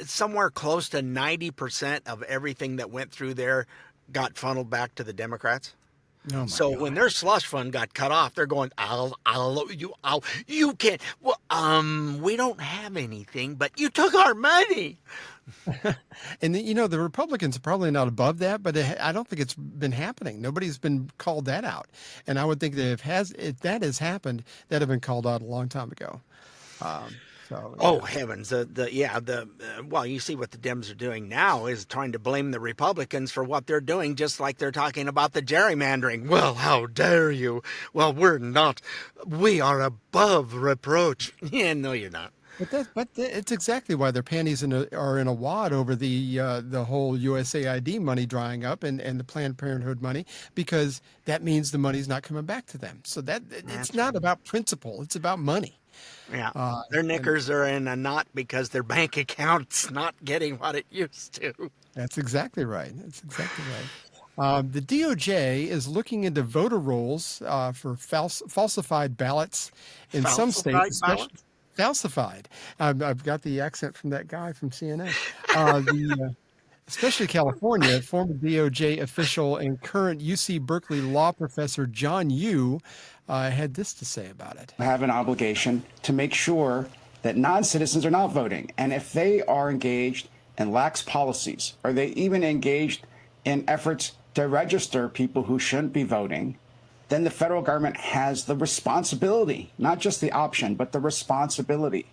Somewhere close to 90% of everything that went through there got funneled back to the Democrats. Oh God. When their slush fund got cut off, they're going, you can't. Well, we don't have anything, but you took our money. And the Republicans are probably not above that, but I don't think it's been happening. Nobody's been called that out, and I would think that if that has happened, that'd have been called out a long time ago. Oh heavens! Well, you see what the Dems are doing now is trying to blame the Republicans for what they're doing, just like they're talking about the gerrymandering. Well, how dare you? Well, we're not. We are above reproach. Yeah, no, you're not. But it's exactly why their panties are in a wad over the whole USAID money drying up and the Planned Parenthood money, because that means the money's not coming back to them. So it's not about principle; it's about money. Yeah, their knickers are in a knot because their bank account's not getting what it used to. That's exactly right. The DOJ is looking into voter rolls for falsified ballots in some states. Falsified. I've got the accent from that guy from CNN. Especially California, former DOJ official and current UC Berkeley law professor John Yoo had this to say about it. We have an obligation to make sure that non-citizens are not voting. And if they are engaged in lax policies, or they even engaged in efforts to register people who shouldn't be voting, then the federal government has the responsibility, not just the option, but the responsibility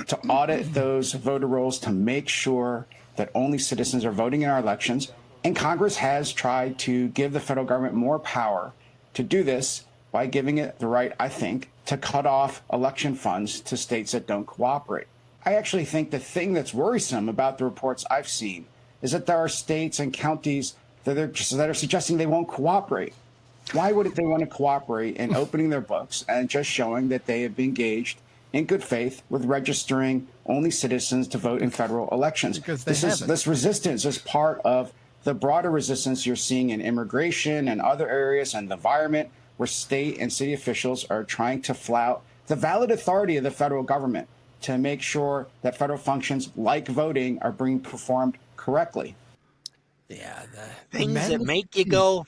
to audit those voter rolls to make sure that only citizens are voting in our elections. And Congress has tried to give the federal government more power to do this by giving it the right, I think, to cut off election funds to states that don't cooperate. I actually think the thing that's worrisome about the reports I've seen is that there are states and counties that are suggesting they won't cooperate. Why would they want to cooperate in opening their books and just showing that they have engaged in good faith with registering only citizens to vote in federal elections? Because this resistance is part of the broader resistance you're seeing in immigration and other areas and the environment, where state and city officials are trying to flout the valid authority of the federal government to make sure that federal functions like voting are being performed correctly. Yeah, Things that make you go,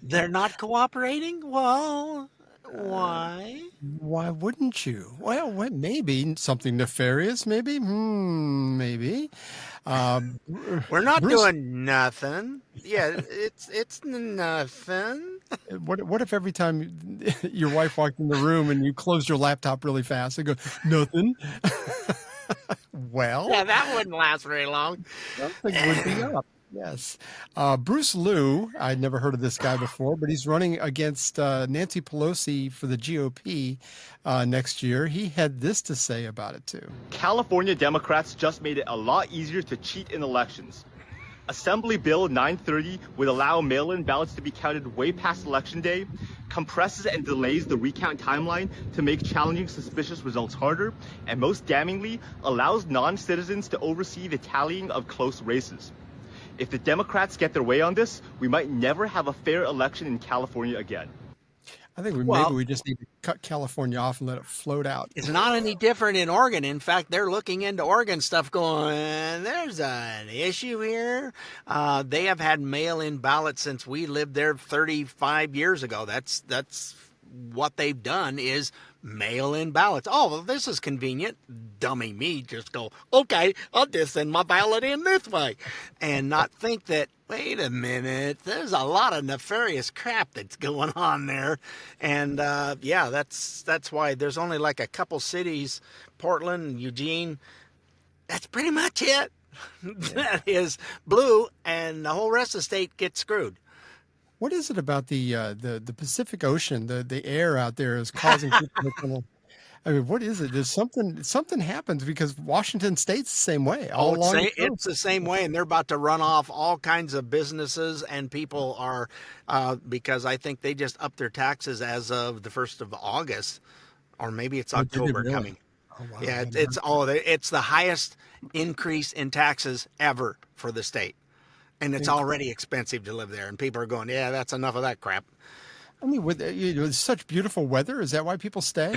they're not cooperating? Well, why? Why wouldn't you? Well, maybe something nefarious, maybe. Maybe. We're not doing nothing. Yeah, it's nothing. What if every time your wife walked in the room and you closed your laptop really fast and go, nothing? Well, Yeah, that wouldn't last very long. something would be up. Yes. Bruce Liu, I'd never heard of this guy before, but he's running against Nancy Pelosi for the GOP next year. He had this to say about it, too. California Democrats just made it a lot easier to cheat in elections. Assembly Bill 930 would allow mail-in ballots to be counted way past Election Day, compresses and delays the recount timeline to make challenging suspicious results harder, and most damningly, allows non-citizens to oversee the tallying of close races. If the Democrats get their way on this, we might never have a fair election in California again. I think maybe we just need to cut California off and let it float out. It's not any different in Oregon. In fact, they're looking into Oregon stuff going, there's an issue here. They have had mail-in ballots since we lived there 35 years ago. That's what they've done is mail-in ballots. Oh, well, this is convenient. Dummy me just go, okay, I'll just send my ballot in this way. And not think that, wait a minute, there's a lot of nefarious crap that's going on there. And yeah, that's why there's only like a couple cities, Portland, Eugene. That's pretty much it. That is blue, and the whole rest of the state gets screwed. What is it about the Pacific Ocean? The air out there is causing people to kind of, I mean, what is it? There's something happens because Washington State's the same way. It's the same way, and they're about to run off all kinds of businesses, and people are because I think they just upped their taxes as of the 1st of August, or maybe it's October really? coming. Oh, wow. Yeah, it's the highest increase in taxes ever for the state. And it's already expensive to live there, and people are going, yeah, that's enough of that crap. I mean, with such beautiful weather, is that why people stay?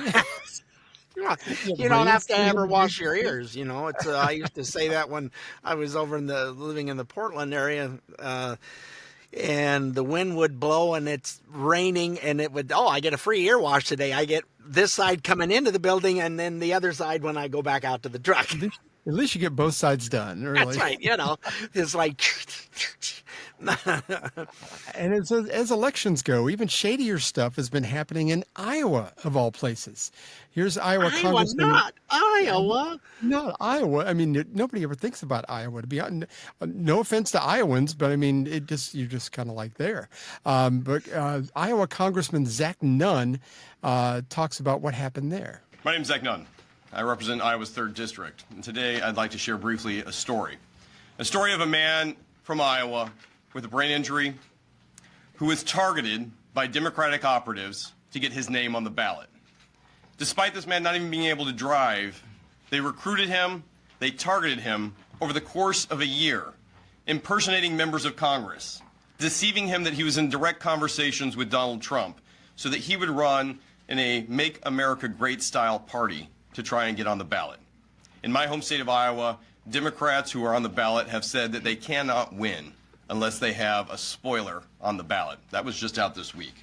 You don't have to ever wash your ears. It's I used to say that when I was over living in the Portland area, and the wind would blow and it's raining, and it would, I get a free ear wash today. I get this side coming into the building, and then the other side when I go back out to the truck. At least you get both sides done. Really. That's right. It's like. And as elections go, even shadier stuff has been happening in Iowa, of all places. Here's Iowa Congressman. Not Iowa. Not Iowa. I mean, nobody ever thinks about Iowa. To be honest, no offense to Iowans, but I mean, you're just kind of like there. But Iowa Congressman Zach Nunn talks about what happened there. My name's Zach Nunn. I represent Iowa's 3rd District, and today I'd like to share briefly a story of a man from Iowa with a brain injury who was targeted by Democratic operatives to get his name on the ballot. Despite this man not even being able to drive, they recruited him, they targeted him over the course of a year, impersonating members of Congress, deceiving him that he was in direct conversations with Donald Trump so that he would run in a Make America Great style party to try and get on the ballot. In my home state of Iowa, Democrats who are on the ballot have said that they cannot win unless they have a spoiler on the ballot. That was just out this week.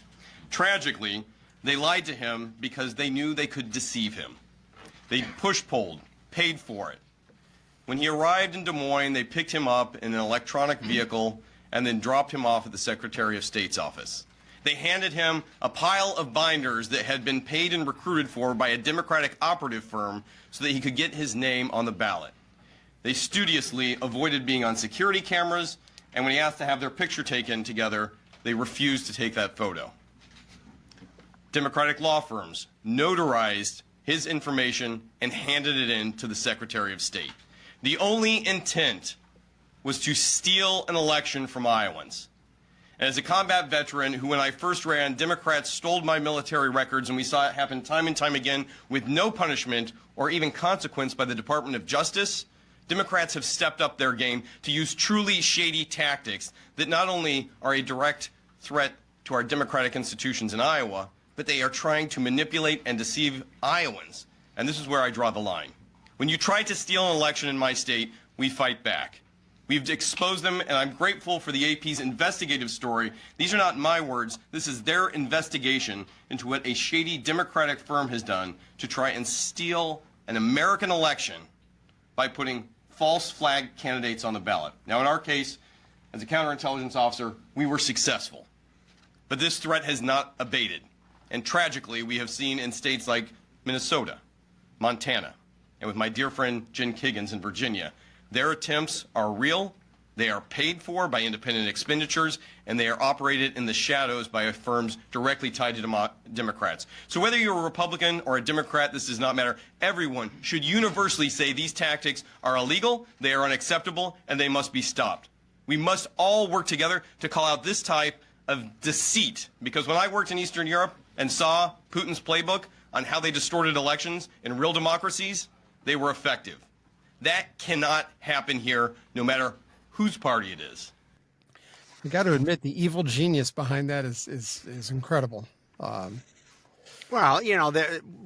Tragically, they lied to him because they knew they could deceive him. They push-polled, paid for it. When he arrived in Des Moines, they picked him up in an electronic vehicle and then dropped him off at the Secretary of State's office. They handed him a pile of binders that had been paid and recruited for by a Democratic operative firm so that he could get his name on the ballot. They studiously avoided being on security cameras, and when he asked to have their picture taken together, they refused to take that photo. Democratic law firms notarized his information and handed it in to the Secretary of State. The only intent was to steal an election from Iowans. And as a combat veteran who, when I first ran, Democrats stole my military records, and we saw it happen time and time again with no punishment or even consequence by the Department of Justice, Democrats have stepped up their game to use truly shady tactics that not only are a direct threat to our democratic institutions in Iowa, but they are trying to manipulate and deceive Iowans. And this is where I draw the line. When you try to steal an election in my state, we fight back. We've exposed them, and I'm grateful for the AP's investigative story. These are not my words. This is their investigation into what a shady Democratic firm has done to try and steal an American election by putting false flag candidates on the ballot. Now, in our case, as a counterintelligence officer, we were successful. But this threat has not abated. And tragically, we have seen in states like Minnesota, Montana, and with my dear friend Jen Kiggins in Virginia, their attempts are real, they are paid for by independent expenditures, and they are operated in the shadows by firms directly tied to Democrats. So whether you're a Republican or a Democrat, this does not matter. Everyone should universally say these tactics are illegal, they are unacceptable, and they must be stopped. We must all work together to call out this type of deceit, because when I worked in Eastern Europe and saw Putin's playbook on how they distorted elections in real democracies, they were effective. That cannot happen here, no matter whose party it is. I got to admit, the evil genius behind that is incredible. Well, you know,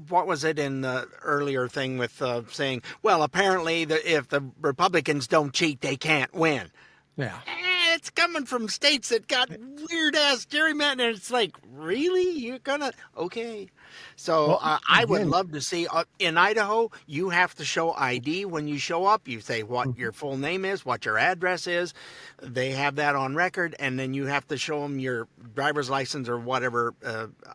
what was it in the earlier thing with saying, well, apparently if the Republicans don't cheat, they can't win. Yeah. It's coming from states that got weird-ass gerrymandering. It's like, really? You're going to... Okay. So Well, I would love to see, in Idaho, you have to show ID when you show up. You say what your full name is, what your address is. They have that on record, and then you have to show them your driver's license or whatever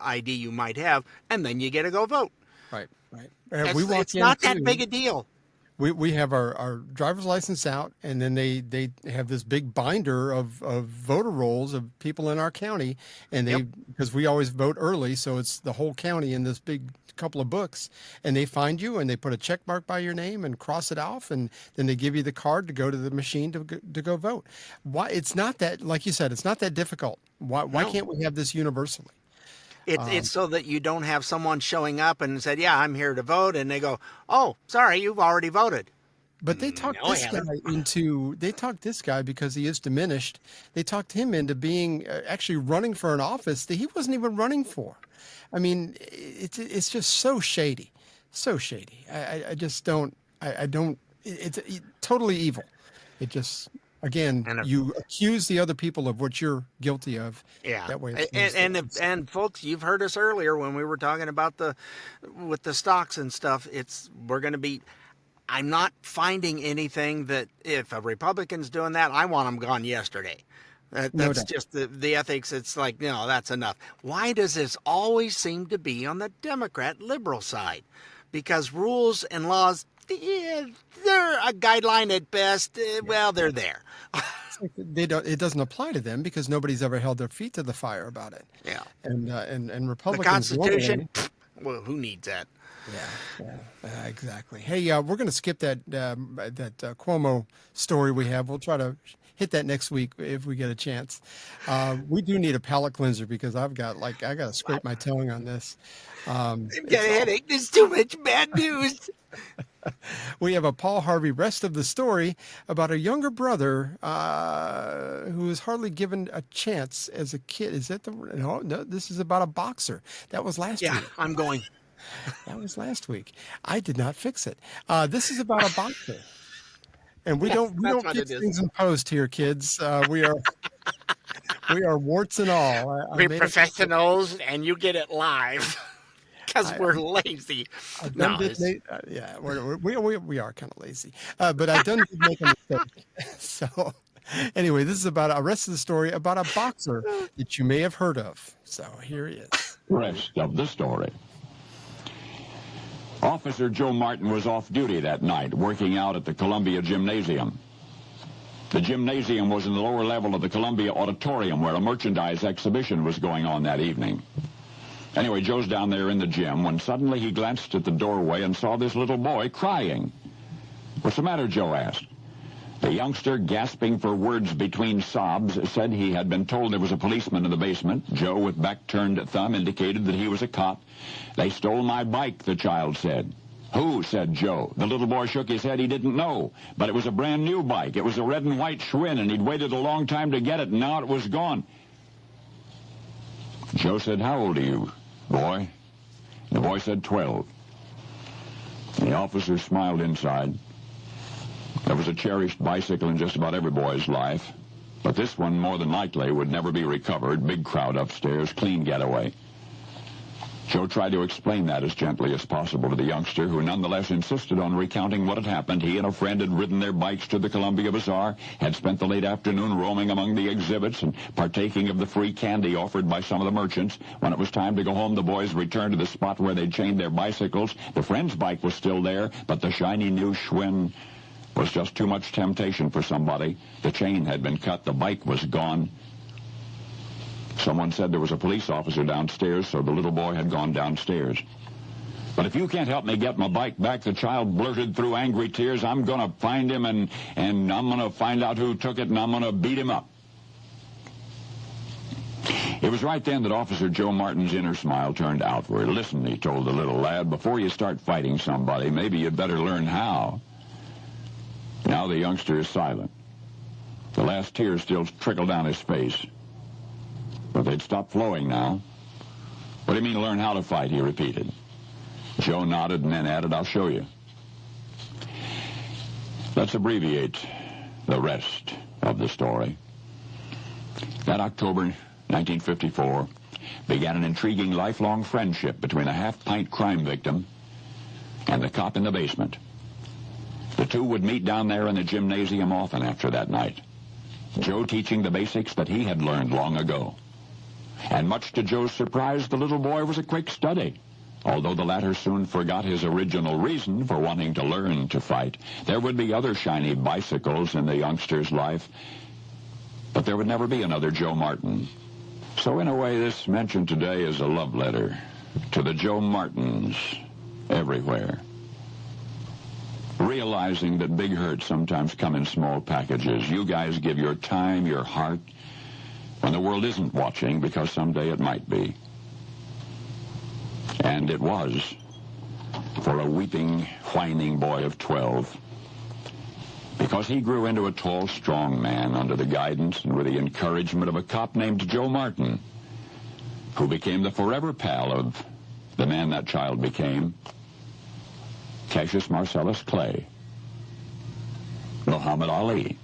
ID you might have, and then you get to go vote. Right, right. It's not that big a deal. We have our driver's license out, and then they have this big binder of voter rolls of people in our county, and because we always vote early, so it's the whole county in this big couple of books, and they find you and they put a check mark by your name and cross it off, and then they give you the card to go to the machine to go vote. Why? It's not that, like you said, it's not that difficult. Why can't we have this universally? It's so that you don't have someone showing up and said, yeah, I'm here to vote. And they go, oh, sorry, you've already voted. But they talked this guy because he is diminished. They talked him into being actually running for an office that he wasn't even running for. I mean, it's just so shady, so shady. I just don't, it's totally evil. It just... Again, you accuse the other people of what you're guilty of. Yeah, that way. And folks, you've heard us earlier when we were talking about with the stocks and stuff. We're going to be. I'm not finding anything that if a Republican's doing that, I want them gone yesterday. That's just the ethics. It's like, no, that's enough. Why does this always seem to be on the Democrat liberal side? Because rules and laws, they're a guideline at best. Well, they're there. It doesn't apply to them because nobody's ever held their feet to the fire about it. Yeah. And Republicans. The Constitution. Well, who needs that? Yeah, exactly. Hey, we're going to skip that Cuomo story we have. We'll try to hit that next week if we get a chance. We do need a palate cleanser because I got to scrape my tongue on this. I've got a headache. There's too much bad news. We have a Paul Harvey rest of the story about a younger brother who was hardly given a chance as a kid. Is that no? This is about a boxer. That was last week. Yeah, I'm going. That was last week. I did not fix it. This is about a boxer. And we don't fix things in post here, kids. We are warts and all. We're professionals, and you get it live. Because we're lazy. We are kind of lazy. But I done make a mistake. So anyway, this is about a rest of the story about a boxer that you may have heard of. So here he is. Rest of the story. Officer Joe Martin was off duty that night, working out at the Columbia Gymnasium. The gymnasium was in the lower level of the Columbia Auditorium where a merchandise exhibition was going on that evening. Anyway, Joe's down there in the gym when suddenly he glanced at the doorway and saw this little boy crying. "What's the matter?" Joe asked. The youngster, gasping for words between sobs, said he had been told there was a policeman in the basement. Joe, with back-turned thumb, indicated that he was a cop. "They stole my bike," the child said. "Who?" said Joe. The little boy shook his head. He didn't know. But it was a brand-new bike. It was a red and white Schwinn, and he'd waited a long time to get it, and now it was gone. Joe said, "How old are you?" Boy? The boy said 12. The officer smiled inside. There was a cherished bicycle in just about every boy's life, but this one more than likely would never be recovered. Big crowd upstairs, clean getaway. Joe tried to explain that as gently as possible to the youngster, who nonetheless insisted on recounting what had happened. He and a friend had ridden their bikes to the Columbia Bazaar, had spent the late afternoon roaming among the exhibits and partaking of the free candy offered by some of the merchants. When it was time to go home, the boys returned to the spot where they'd chained their bicycles. The friend's bike was still there, but the shiny new Schwinn was just too much temptation for somebody. The chain had been cut. The bike was gone. Someone said there was a police officer downstairs, so the little boy had gone downstairs. But if you can't help me get my bike back, the child blurted through angry tears, I'm going to find him, and I'm going to find out who took it, and I'm going to beat him up. It was right then that Officer Joe Martin's inner smile turned outward. Listen, he told the little lad, before you start fighting somebody, maybe you'd better learn how. Now the youngster is silent. The last tears still trickle down his face. But they'd stopped flowing now. What do you mean learn how to fight, he repeated. Joe nodded and then added, I'll show you. Let's abbreviate the rest of the story. That October 1954 began an intriguing lifelong friendship between a half-pint crime victim and the cop in the basement. The two would meet down there in the gymnasium often after that night, Joe teaching the basics that he had learned long ago. And much to Joe's surprise, the little boy was a quick study. Although the latter soon forgot his original reason for wanting to learn to fight. There would be other shiny bicycles in the youngster's life, but there would never be another Joe Martin. So in a way, this mention today is a love letter to the Joe Martins everywhere. Realizing that big hurts sometimes come in small packages. You guys give your time, your heart, when the world isn't watching, because someday it might be. And it was for a weeping, whining boy of 12. Because he grew into a tall, strong man under the guidance and with the encouragement of a cop named Joe Martin, who became the forever pal of the man that child became, Cassius Marcellus Clay, Muhammad Ali.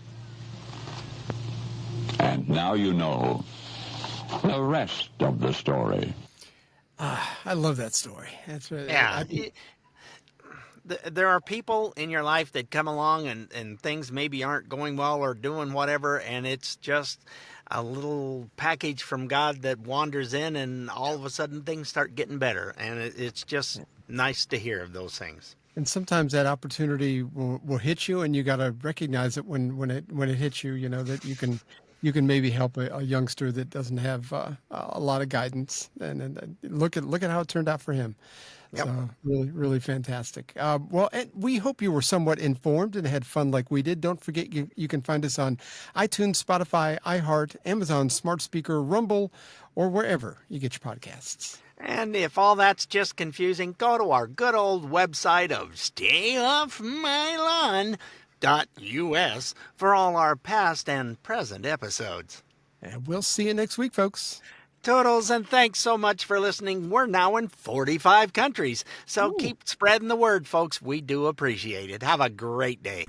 And now you know the rest of the story. I love that story. That's really, yeah. There are people in your life that come along and things maybe aren't going well or doing whatever, and it's just a little package from God that wanders in, and all of a sudden things start getting better. And it's just nice to hear of those things. And sometimes that opportunity will hit you, and you got to recognize it when it hits you. You know that you can maybe help a youngster that doesn't have a lot of guidance. And look at how it turned out for him. Yep. So really, really fantastic. Well, and we hope you were somewhat informed and had fun like we did. Don't forget, you can find us on iTunes, Spotify, iHeart, Amazon Smart Speaker, Rumble, or wherever you get your podcasts. And if all that's just confusing, go to our good old website of StayOffMyLawn.us for all our past and present episodes. And we'll see you next week, folks. Toodles, and thanks so much for listening. We're now in 45 countries, so keep spreading the word, folks. We do appreciate it. Have a great day.